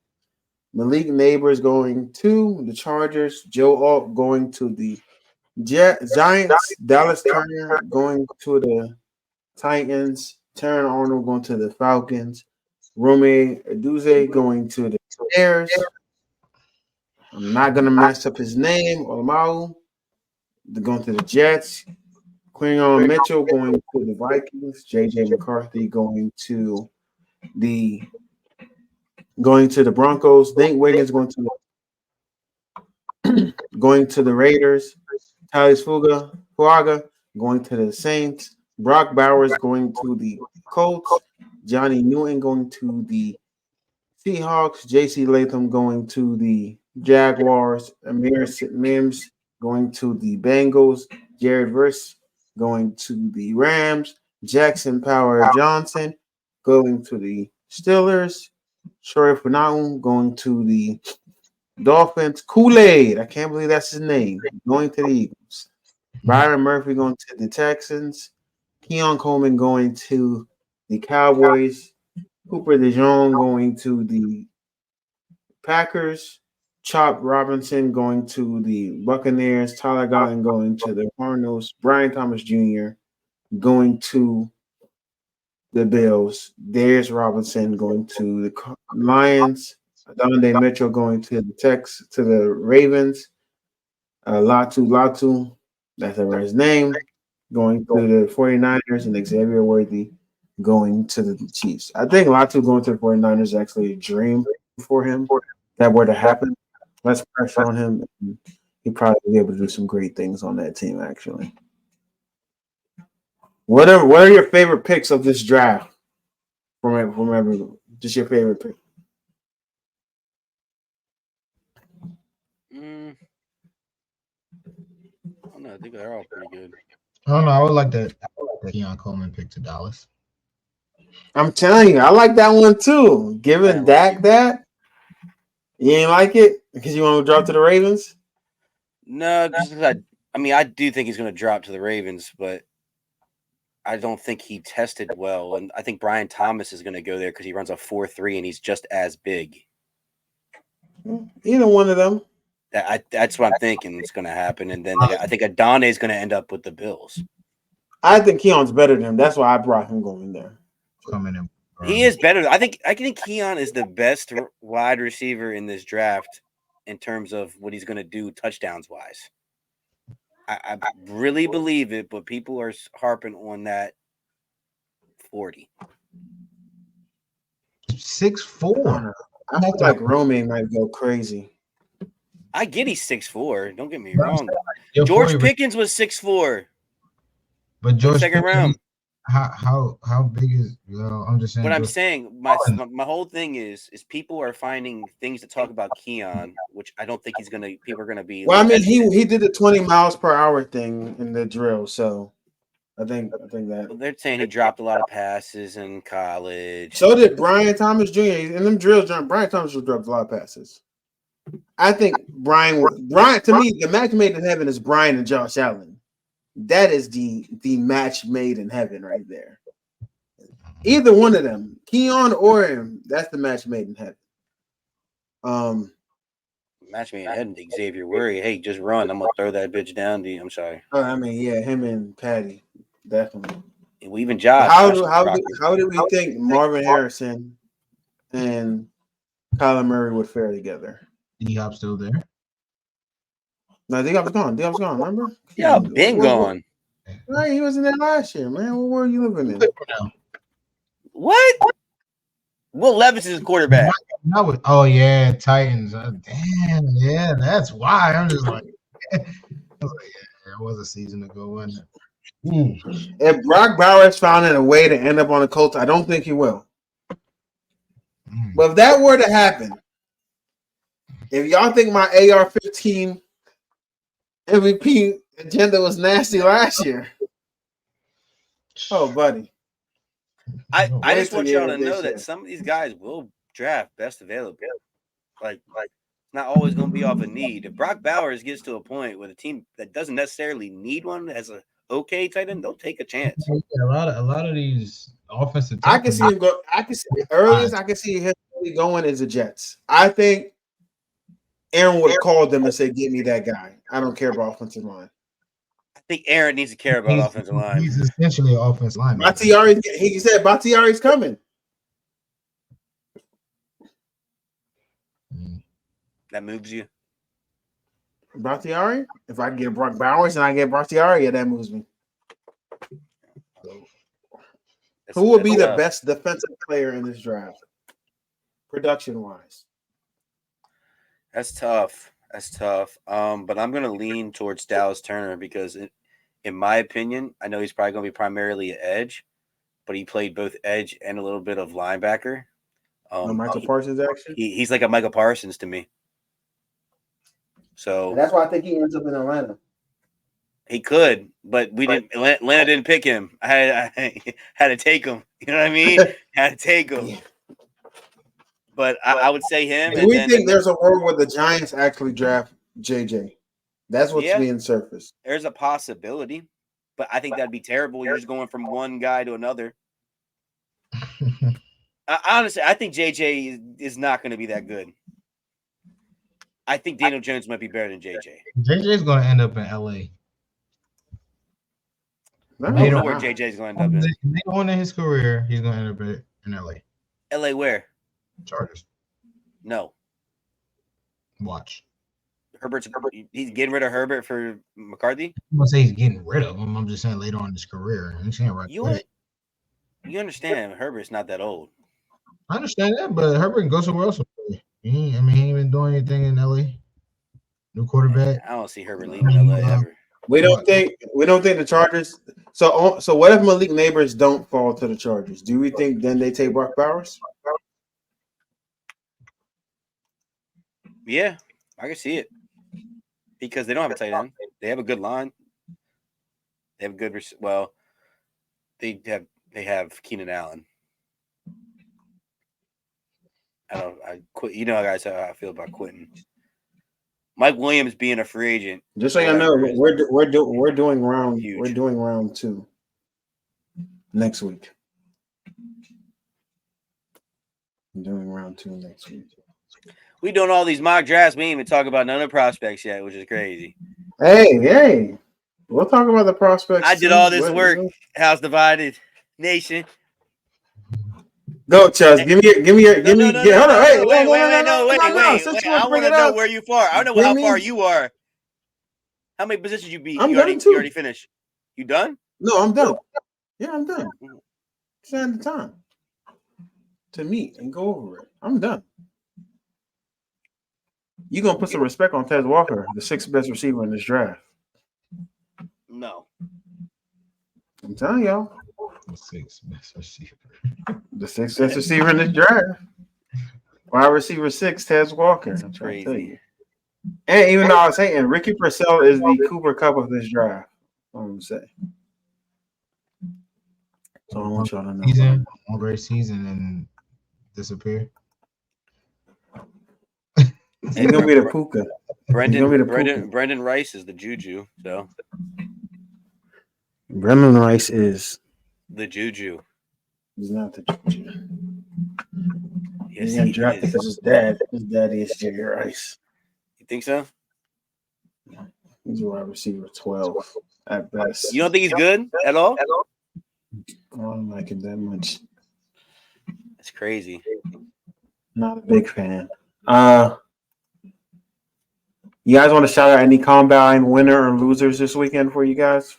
Malik Neighbors going to the Chargers. Joe Alt going to the Giants. Dallas Turner going to the Titans. Terran Arnold going to the Falcons. Rome Aduze going to the Bears. I'm not going to mess up his name. Olamau going to the Jets. Quinion Mitchell going to the Vikings. JJ McCarthy going to the Broncos. Nate Wiggins going to the Raiders. Tyler Fuaga going to the Saints. Brock Bowers going to the Colts. Johnny Newton going to the Seahawks. JC Latham going to the Jaguars. Amir Mims going to the Bengals. Jared Verse going to the Rams. Jackson Power Johnson going to the Steelers. Shoaib Fanaum going to the Dolphins. Kool-Aid, I can't believe that's his name, going to the Eagles. Byron Murphy going to the Texans. Keon Coleman going to the Cowboys. Cooper DeJong going to the Packers. Chop Robinson going to the Buccaneers. Tyler Guyton going to the Cardinals. Brian Thomas Jr. going to the Bills. Darius Robinson going to the Lions. Donde Mitchell going to the Ravens. Latu, that's his name, going to the 49ers, and Xavier Worthy going to the Chiefs. I think Latu going to the 49ers is actually a dream for him. If that were to happen, less pressure on him. He'd probably be able to do some great things on that team, actually. What are your favorite picks of this draft from everyone? Just your favorite pick. I think they're all pretty good. I don't know. I would like the Keon Coleman pick to Dallas. I'm telling you, I like that one too. Giving Dak that, you ain't like it because you want to drop to the Ravens? No, because I do think he's going to drop to the Ravens, but I don't think he tested well, and I think Brian Thomas is going to go there because he runs a 4.3 and he's just as big. Either one of them. That's what I'm thinking is going to happen, and then I think Adonde is going to end up with the Bills. I think Keon's better than him. That's why I brought him going there. Coming in, he is better. I think Keon is the best wide receiver in this draft in terms of what he's going to do touchdowns wise. I really believe it, but people are harping on that 40. 6'4". I feel like Romaine might go crazy. I get he's 6'4". Don't get me wrong. George Pickens was 6'4". But George second round. How big is? I'm just saying. What I'm saying, my whole thing is people are finding things to talk about Keon, which I don't think people are gonna be. Well, I mean, he did the 20 miles per hour thing in the drill, so I think that they're saying he dropped a lot of passes in college. So did Brian Thomas Jr. In them drills, Brian Thomas dropped a lot of passes. I think Brian to me, the match made in heaven is Brian and Josh Allen. That is the match made in heaven right there. Either one of them, Keon or him, that's the match made in heaven. Match made in heaven, Xavier Worthy. Hey, just run. I'm gonna throw that bitch down to you. I'm sorry. I mean, yeah, him and Patty, definitely. And even Josh. How did we think Marvin Harrison and Kyler Murray would fare together? D-Hop still there? No, D-Hop's gone. D-Hop's gone, remember? Yeah, been gone. Right, he wasn't there last year, man. Where were you living in? What? Will Levis is a quarterback. Oh, yeah, Titans. Damn, yeah, that's why. I'm just like, yeah, it was a season ago, wasn't it? If Brock Bowers found a way to end up on the Colts, I don't think he will. But if that were to happen, if y'all think my AR-15 MVP agenda was nasty last year, oh, buddy. I just want y'all to know that some of these guys will draft best available. Like not always going to be off a need. If Brock Bowers gets to a point with a team that doesn't necessarily need one as a okay tight end, they'll take a chance. A lot of these offensive. I can see him go. I can see earliest. I can see him going as the Jets. I think Aaron would have called them and said, "Give me that guy. I don't care about offensive line." I think Aaron needs to care about offensive line. He's essentially an offensive lineman. Bakhtiari, he said Bakhtiari's coming. That moves you. Bakhtiari? If I get Brock Bowers and I get Bakhtiari, yeah, that moves me. Who will be the best defensive player in this draft, production-wise? That's tough. But I'm going to lean towards Dallas Turner because, in my opinion, I know he's probably going to be primarily an edge, but he played both edge and a little bit of linebacker. Michael Parsons action? He's like a Michael Parsons to me. So and that's why I think he ends up in Atlanta. He could, but we didn't. Atlanta didn't pick him. I had to take him. You know what I mean? Had to take him. Yeah. But I would say him. Do we think there's a world where the Giants actually draft JJ? That's what's being surfaced. There's a possibility, but I think that'd be terrible. You're just going from one guy to another. Honestly, I think JJ is not going to be that good. I think Daniel Jones might be better than JJ. JJ is going to end up in LA. I don't know where JJ is going to end up in. Later on in his career, he's going to end up in LA. LA where? Chargers. No. Watch. He's getting rid of Herbert for McCarthy? I'm going to say he's getting rid of him. I'm just saying later on in his career. I'm saying right away. You understand Herbert's not that old. I understand that, but Herbert can go somewhere else. He ain't even doing anything in LA. New quarterback. I don't see Herbert leaving LA ever. We don't think the Chargers. So what if Malik Neighbors don't fall to the Chargers? Do we think then they take Brock Bowers? Yeah, I can see it because they don't have a tight end. They have a good line. They have a good. They have Keenan Allen. I quit. You know, guys, how I feel about quitting. Mike Williams being a free agent. Just so you know, we're doing round 2 next week. I'm doing round 2 next week. We doing all these mock drafts. We ain't even talk about none of the prospects yet, which is crazy. Hey, we'll talk about the prospects. I did all this work. House Divided Nation. Go, Chuz. Give me. Wait. I want to know where you far. I don't know how far you are. How many positions you beat? You already finished. You done? No, I'm done. Yeah, I'm done. Just had the time to meet and go over it. I'm done. You gonna put some respect on Tez Walker, the 6th best receiver in this draft? No. I'm telling y'all. The 6th best receiver. The 6th best receiver in this draft. Wide receiver 6, Tez Walker. That's crazy. And even though I was hating, Ricky Purcell is the Cooper Cup of this draft. I'm gonna say. So I want y'all to know. One great season and disappear. He's gonna be the Puka. Brendan Rice is the Juju. So Brendan Rice is the Juju. He's not the Juju. Yes, he's drafted because his daddy is Jerry Rice. You think so? He's a wide receiver 12 at best. You don't think he's good at all? I don't like him that much. That's crazy. Not a big fan. You guys want to shout out any combine winner or losers this weekend for you guys?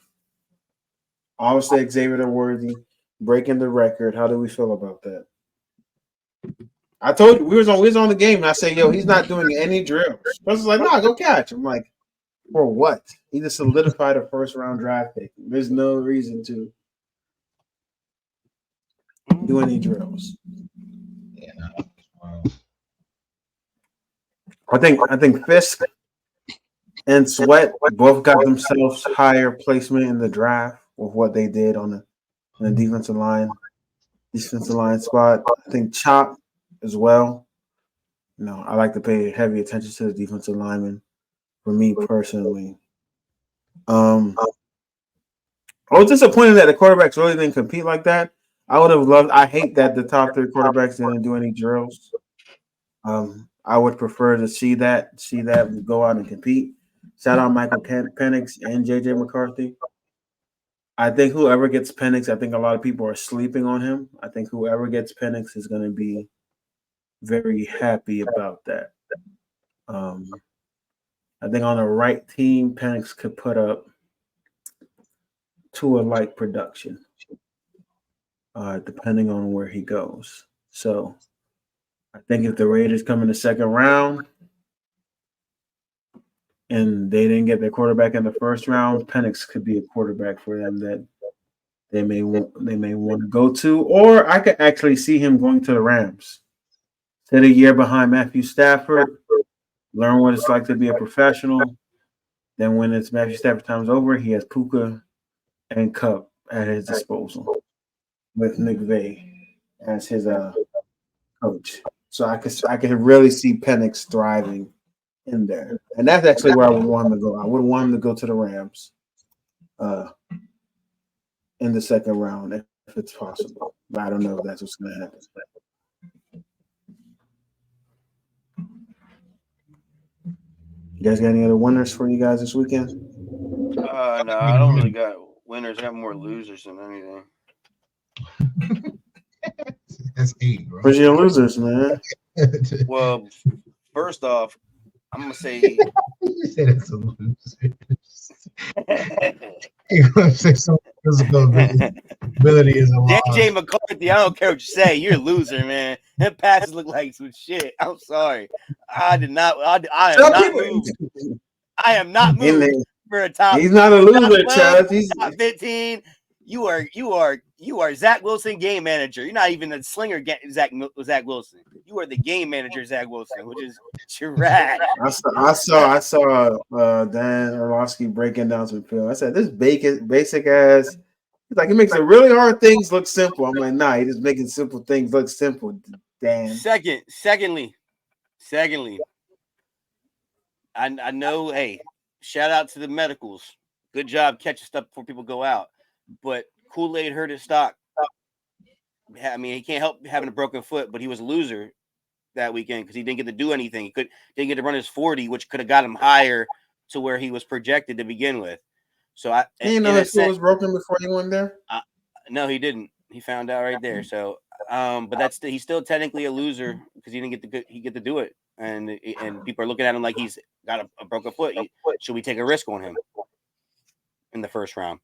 Obviously, Xavier Worthy breaking the record. How do we feel about that? I told you we was on the game, and I said, "Yo, he's not doing any drills." I was like, "No, go catch." I'm like, "For what?" He just solidified a 1st-round draft pick. There's no reason to do any drills. Yeah, wow. I think Fisk and Sweat both got themselves higher placement in the draft with what they did on the defensive line spot. I think Chop as well. I like to pay heavy attention to the defensive linemen. For me personally, I was disappointed that the quarterbacks really didn't compete like that. I would have loved. I hate that the top 3 quarterbacks didn't do any drills. I would prefer to see that we go out and compete. Shout out Michael Penix and JJ McCarthy. I think whoever gets Penix, I think a lot of people are sleeping on him. I think whoever gets Penix is going to be very happy about that. I think on the right team, Penix could put up Tua-like production, depending on where he goes. So I think if the Raiders come in the 2nd round and they didn't get their quarterback in the 1st round, Penix could be a quarterback for them that they may want to go to. Or I could actually see him going to the Rams. Sit a year behind Matthew Stafford, learn what it's like to be a professional. Then when it's Matthew Stafford time's over, he has Puka and Cup at his disposal with McVay as his coach. So I could really see Penix thriving in there. And that's actually where I would want him to go. I would want him to go to the Rams in the 2nd round if it's possible. But I don't know if that's what's going to happen. You guys got any other winners for you guys this weekend? No, I don't really got winners. I got more losers than anything. That's 8, bro. Where's your losers, man? Well, first off, I'm gonna say You said it's a loser. You're gonna say some physical ability is a loss. JJ McCarthy. I don't care what you say. You're a loser, man. That passes look like some shit. I'm sorry. I am not moved. I am not moved for a top. He's not a loser, Chad. He's top 15. You are Zach Wilson game manager. You're not even a slinger, Zach Wilson. You are the game manager, Zach Wilson, which is trash. I saw Dan Orlovsky breaking down some film. I said this basic ass. He's like, he makes the really hard things look simple. I'm like, nah, he just making simple things look simple. Dan. Secondly, I know. Hey, shout out to the medicals. Good job catching stuff before people go out. But Kool-Aid hurt his stock. I mean, he can't help having a broken foot, but he was a loser that weekend because he didn't get to do anything. He didn't get to run his 40, which could have got him higher to where he was projected to begin with. So his foot was broken before he went there? No, he didn't. He found out right there. So, but he's still technically a loser because he didn't get to do it, and people are looking at him like he's got a broken foot. Should we take a risk on him in the first round?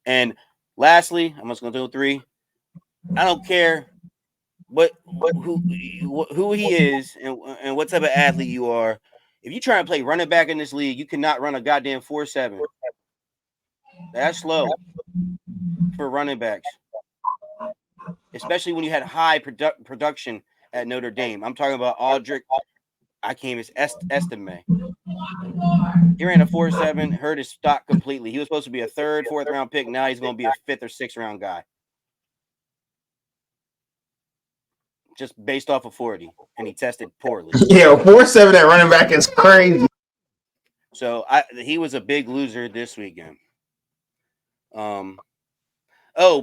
And lastly, I'm just going to do 3. I don't care who he is and what type of athlete you are. If you try to play running back in this league, you cannot run a goddamn 4.7. That's slow for running backs, especially when you had high production at Notre Dame. I'm talking about Aldrich. I can't even estimate. He ran a 4.7, hurt his stock completely. He was supposed to be a 3rd, 4th round pick. Now he's going to be a 5th or 6th round guy. Just based off of 40. And he tested poorly. Yeah, 4.7 at running back is crazy. So he was a big loser this weekend.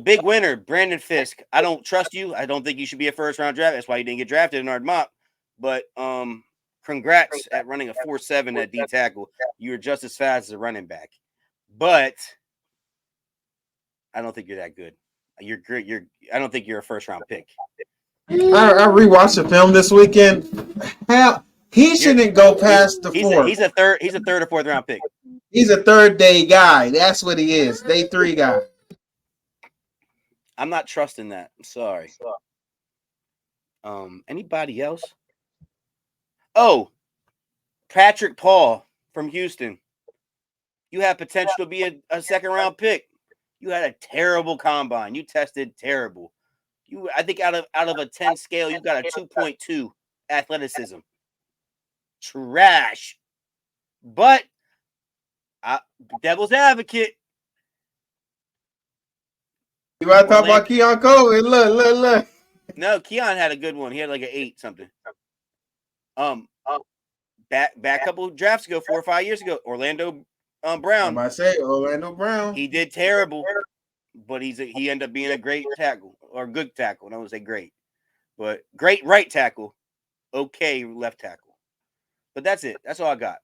Big winner, Brandon Fisk. I don't trust you. I don't think you should be a 1st round draft. That's why you didn't get drafted in our mock. But congrats at running a 4.7 at D tackle. You're just as fast as a running back. But I don't think you're that good. You're great. I don't think you're a 1st round pick. I rewatched the film this weekend. He shouldn't go past the 4th. He's a 3rd or 4th round pick. He's a 3rd day guy. That's what he is. Day 3 guy. I'm not trusting that. I'm sorry. Anybody else? Oh, Patrick Paul from Houston. You have potential to be a 2nd round pick. You had a terrible combine. You tested terrible. I think out of a 10 scale, you got a 2.2 athleticism. Trash. But devil's advocate. You want to talk about Keon Cole? Look. No, Keon had a good one. He had like an 8 something. Back couple of drafts ago, 4 or 5 years ago, Orlando Brown. I'm about to say Orlando Brown. He did terrible, but he ended up being a great tackle or good tackle. I don't want to say great, but great right tackle. Okay, left tackle. But that's it. That's all I got.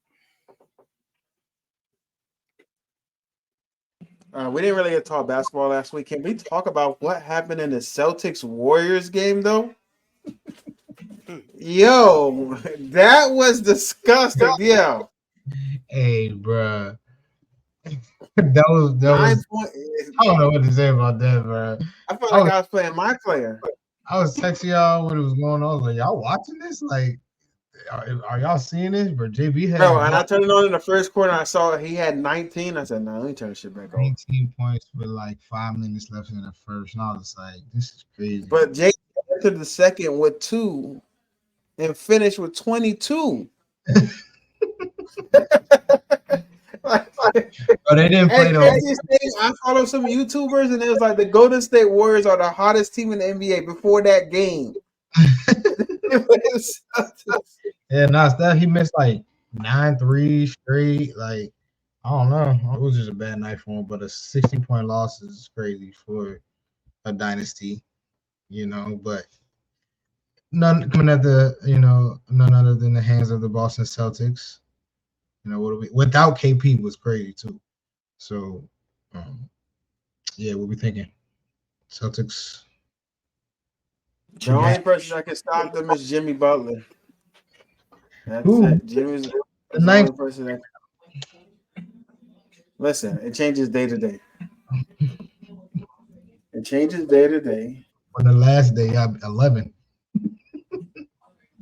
We didn't really get to talk basketball last week. Can we talk about what happened in the Celtics-Warriors game, though? Yo, that was disgusting. Yeah. Hey, bro. That was. I don't know what to say about that, bro. I felt like I was playing my player. I was texting y'all when it was going on. I was like, y'all watching this? Like, are y'all seeing this? But JB had. Bro, and I turned it on in the first quarter. And I saw he had 19. I said, "No, let me turn this shit back on." 19 points with like 5 minutes left in the first. And I was like, this is crazy. But JB entered the second with 2 and finished with 22. But they didn't play I follow some YouTubers and it was like the Golden State Warriors are the hottest team in the NBA before that game. Yeah, he missed like 9 threes straight. Like, I don't know. It was just a bad night for him, but a 60-point loss is crazy for a dynasty, but none coming at none other than the hands of the Boston Celtics. You know, without KP was crazy too. So, yeah, what we thinking? Celtics. The only person that can stop them is Jimmy Butler. That's it. Jimmy's the only person that. Listen, it changes day to day. It changes day to day. On the last day, I'm 11.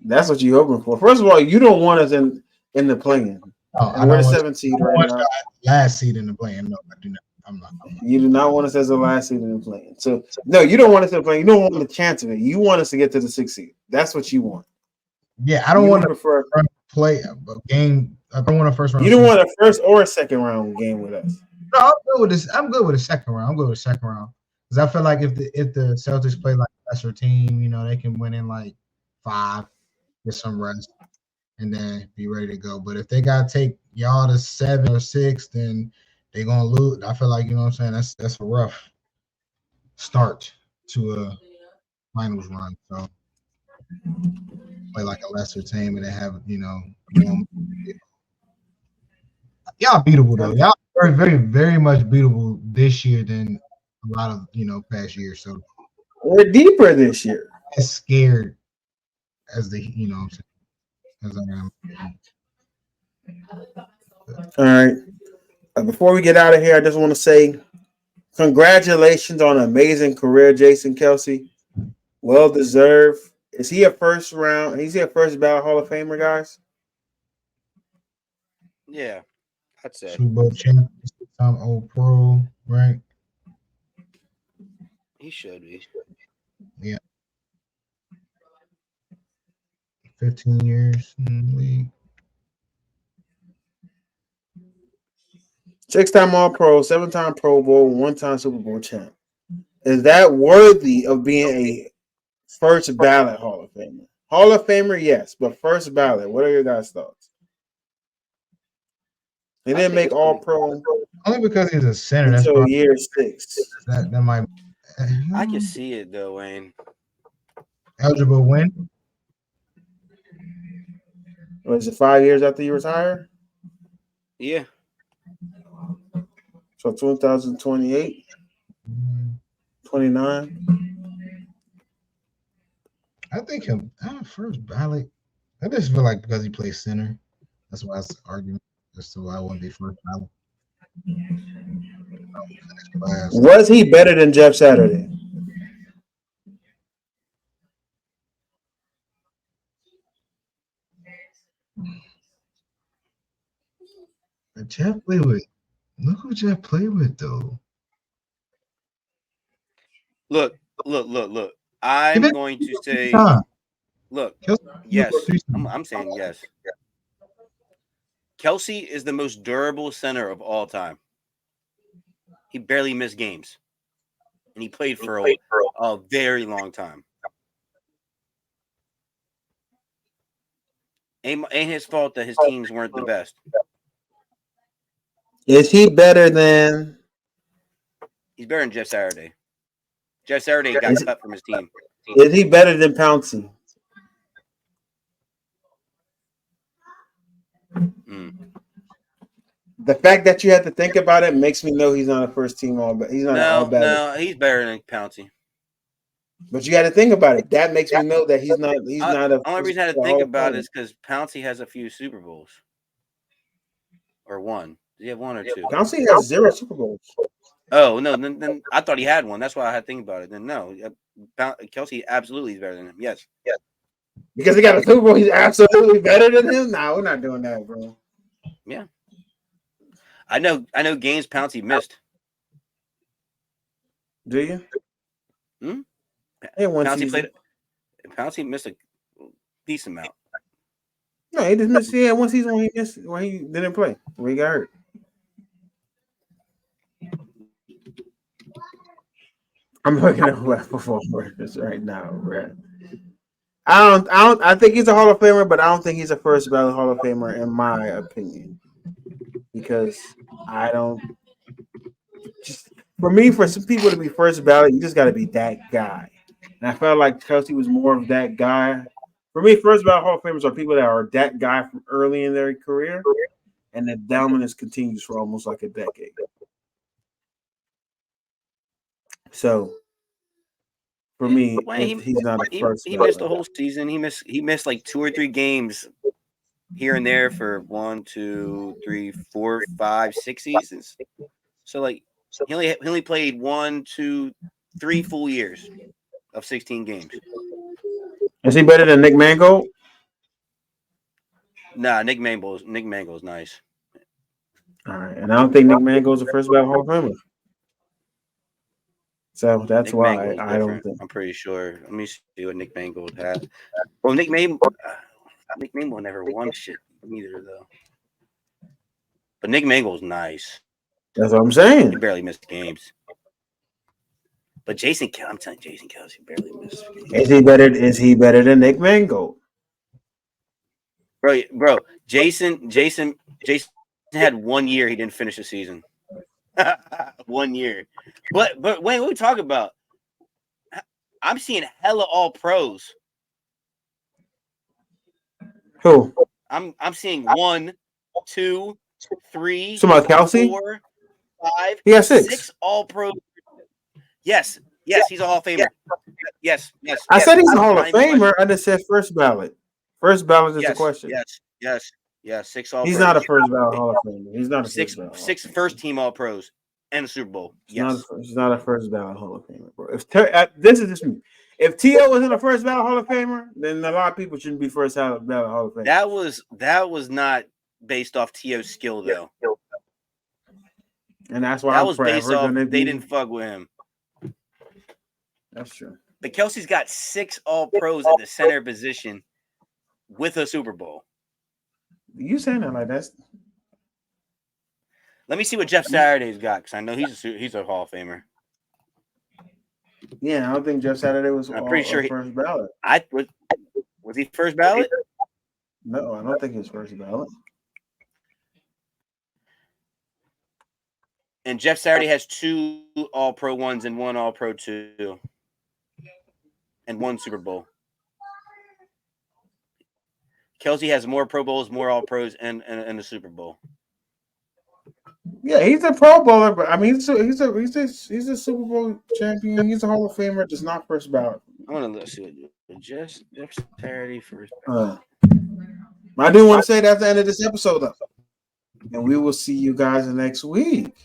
That's what you're hoping for. First of all, you don't want us in the play-in. And we're the 7th seed right now. Last seed in the play-in. No, I do not. I'm not. You do not want us as the last seed in the play-in. So no, you don't want us to play. You don't want the chance of it. You want us to get to the 6th seed. That's what you want. Yeah, I don't want to play a game. I don't want a first round. You don't want a first or a second round game with us. No, I'm good with this. I'm good with a second round. I'm good with a second round because I feel like if the Celtics play like a lesser team, you know, they can win in like 5, get some rest, and then be ready to go. But if they gotta take y'all to 7 or 6, then they're gonna lose. I feel like, you know what I'm saying, that's a rough start to a finals run. So play like a lesser team and they have, you know, y'all beatable though. Y'all very, very, very much beatable this year than a lot of, you know, past years. So we're deeper this year. As scared as the, you know, as I am. All right. Before we get out of here, I just want to say congratulations on an amazing career, Jason Kelce. Well deserved. Is he a first round? Is he a first ballot Hall of Famer, guys? Yeah, I'd say. Super Bowl champion, time old pro, right? He should be. Yeah. 15 years in the league. 6-time All-Pro, 7-time Pro Bowl, 1-time Super Bowl champ. Is that worthy of being a first ballot Hall of Famer? Hall of Famer, yes, but first ballot. What are your guys' thoughts? He didn't make All-Pro only because he's a center. Until that's year 6. That might. I can see it though, Wayne. Eligible win. Was it 5 years after you retire? Yeah. So 2028, 29. I think him first ballot. I just feel like because he plays center, that's why it's an argument as to why I wouldn't be first ballot. Was he better than Jeff Saturday? Jeff played with. Look who Jeff played with, though. Look. I'm going to say, look, yes. I'm saying yes. Kelce is the most durable center of all time. He barely missed games. And he played for a very long time. Ain't his fault that his teams weren't the best. Is he better than? He's better than Jeff Saturday. Jeff Saturday got cut from his team. Is he better than Pouncey? The fact that you had to think about it makes me know he's not a first team all. He's not all bad. No, he's better than Pouncey. But you had to think about it. That makes me know that he's not. He's not a. Only reason I had to think about it is because Pouncey has a few Super Bowls, or one. Does he have one or two? Pouncey has 0 Super Bowls. Oh no, then I thought he had one. That's why I had to think about it. Then no, Kelce absolutely is better than him. Yes. Because he got a Super Bowl, he's absolutely better than him. Nah, we're not doing that, bro. Yeah. I know games Pouncey missed. Do you? Pouncey missed a decent amount. No, he just missed. Yeah, one season when he didn't play, when he got hurt. I'm looking at West performers right now, Brad. I think he's a Hall of Famer, but I don't think he's a first ballot Hall of Famer in my opinion. Because I don't. For me, for some people to be first ballot, you just got to be that guy. And I felt like Kelce was more of that guy. For me, first ballot Hall of Famers are people that are that guy from early in their career. and the dominance continues for almost like a decade. So, for me, he's not a first. He missed the whole season. He missed like 2 or 3 games here and there for 1, 2, 3, 4, 5, 6 seasons. So like he only played 1, 2, 3 full years of 16 games. Is he better than Nick Mangold? Nah, Nick Mangold's nice. All right, and I don't think Nick Mangold's a first ballot Hall of Famer. So that's Nick why Mangold's I don't different. think. I'm pretty sure. Let me see what Nick Mangold had. Well, Nick Mangold never won shit neither though. But Nick Mangold's nice. That's what I'm saying. He barely missed games. But I'm telling you, Jason Kelsey barely missed games. Is he better than Nick Mangold? Bro, Jason had 1 year he didn't finish the season. 1 year. But Wayne, what are we talking about? I'm seeing hella all pros. Who? I'm seeing 1, 2, 3, Somebody Kelsey? 4, 5. He has 6 all pros. Yes, he's a Hall of Famer. Yes. I said he's a Hall of Famer. I just said first ballot. First ballot is the question. Yes. 6 all pros. He's not a first ballot Hall of Famer. He's not a six first team all pros and a Super Bowl. Yes. He's not a first ballot Hall of Famer, bro. This is just me. If T.O. wasn't a first ballot Hall of Famer, then a lot of people shouldn't be first ballot Hall of Famer. That was not based off T.O.'s skill though. And that's why that was based off they didn't fuck with him. That's true. But Kelsey's got 6 all pros at the center position with a Super Bowl. You saying that like that's? Let me see what Jeff Saturday's got because I know he's a Hall of Famer. Yeah, I don't think Jeff Saturday was. I'm pretty sure first ballot. Was he first ballot? No, I don't think he was first ballot. And Jeff Saturday has 2 All-Pro 1s and 1 All-Pro 2. And 1 Super Bowl. Kelsey has more Pro Bowls, more All-Pros, and a Super Bowl. Yeah, he's a Pro Bowler, but I mean, he's a Super Bowl champion. He's a Hall of Famer, just not first ballot. I want to see what Jeff Saturday first. I do want to say that's the end of this episode, though, and we will see you guys next week.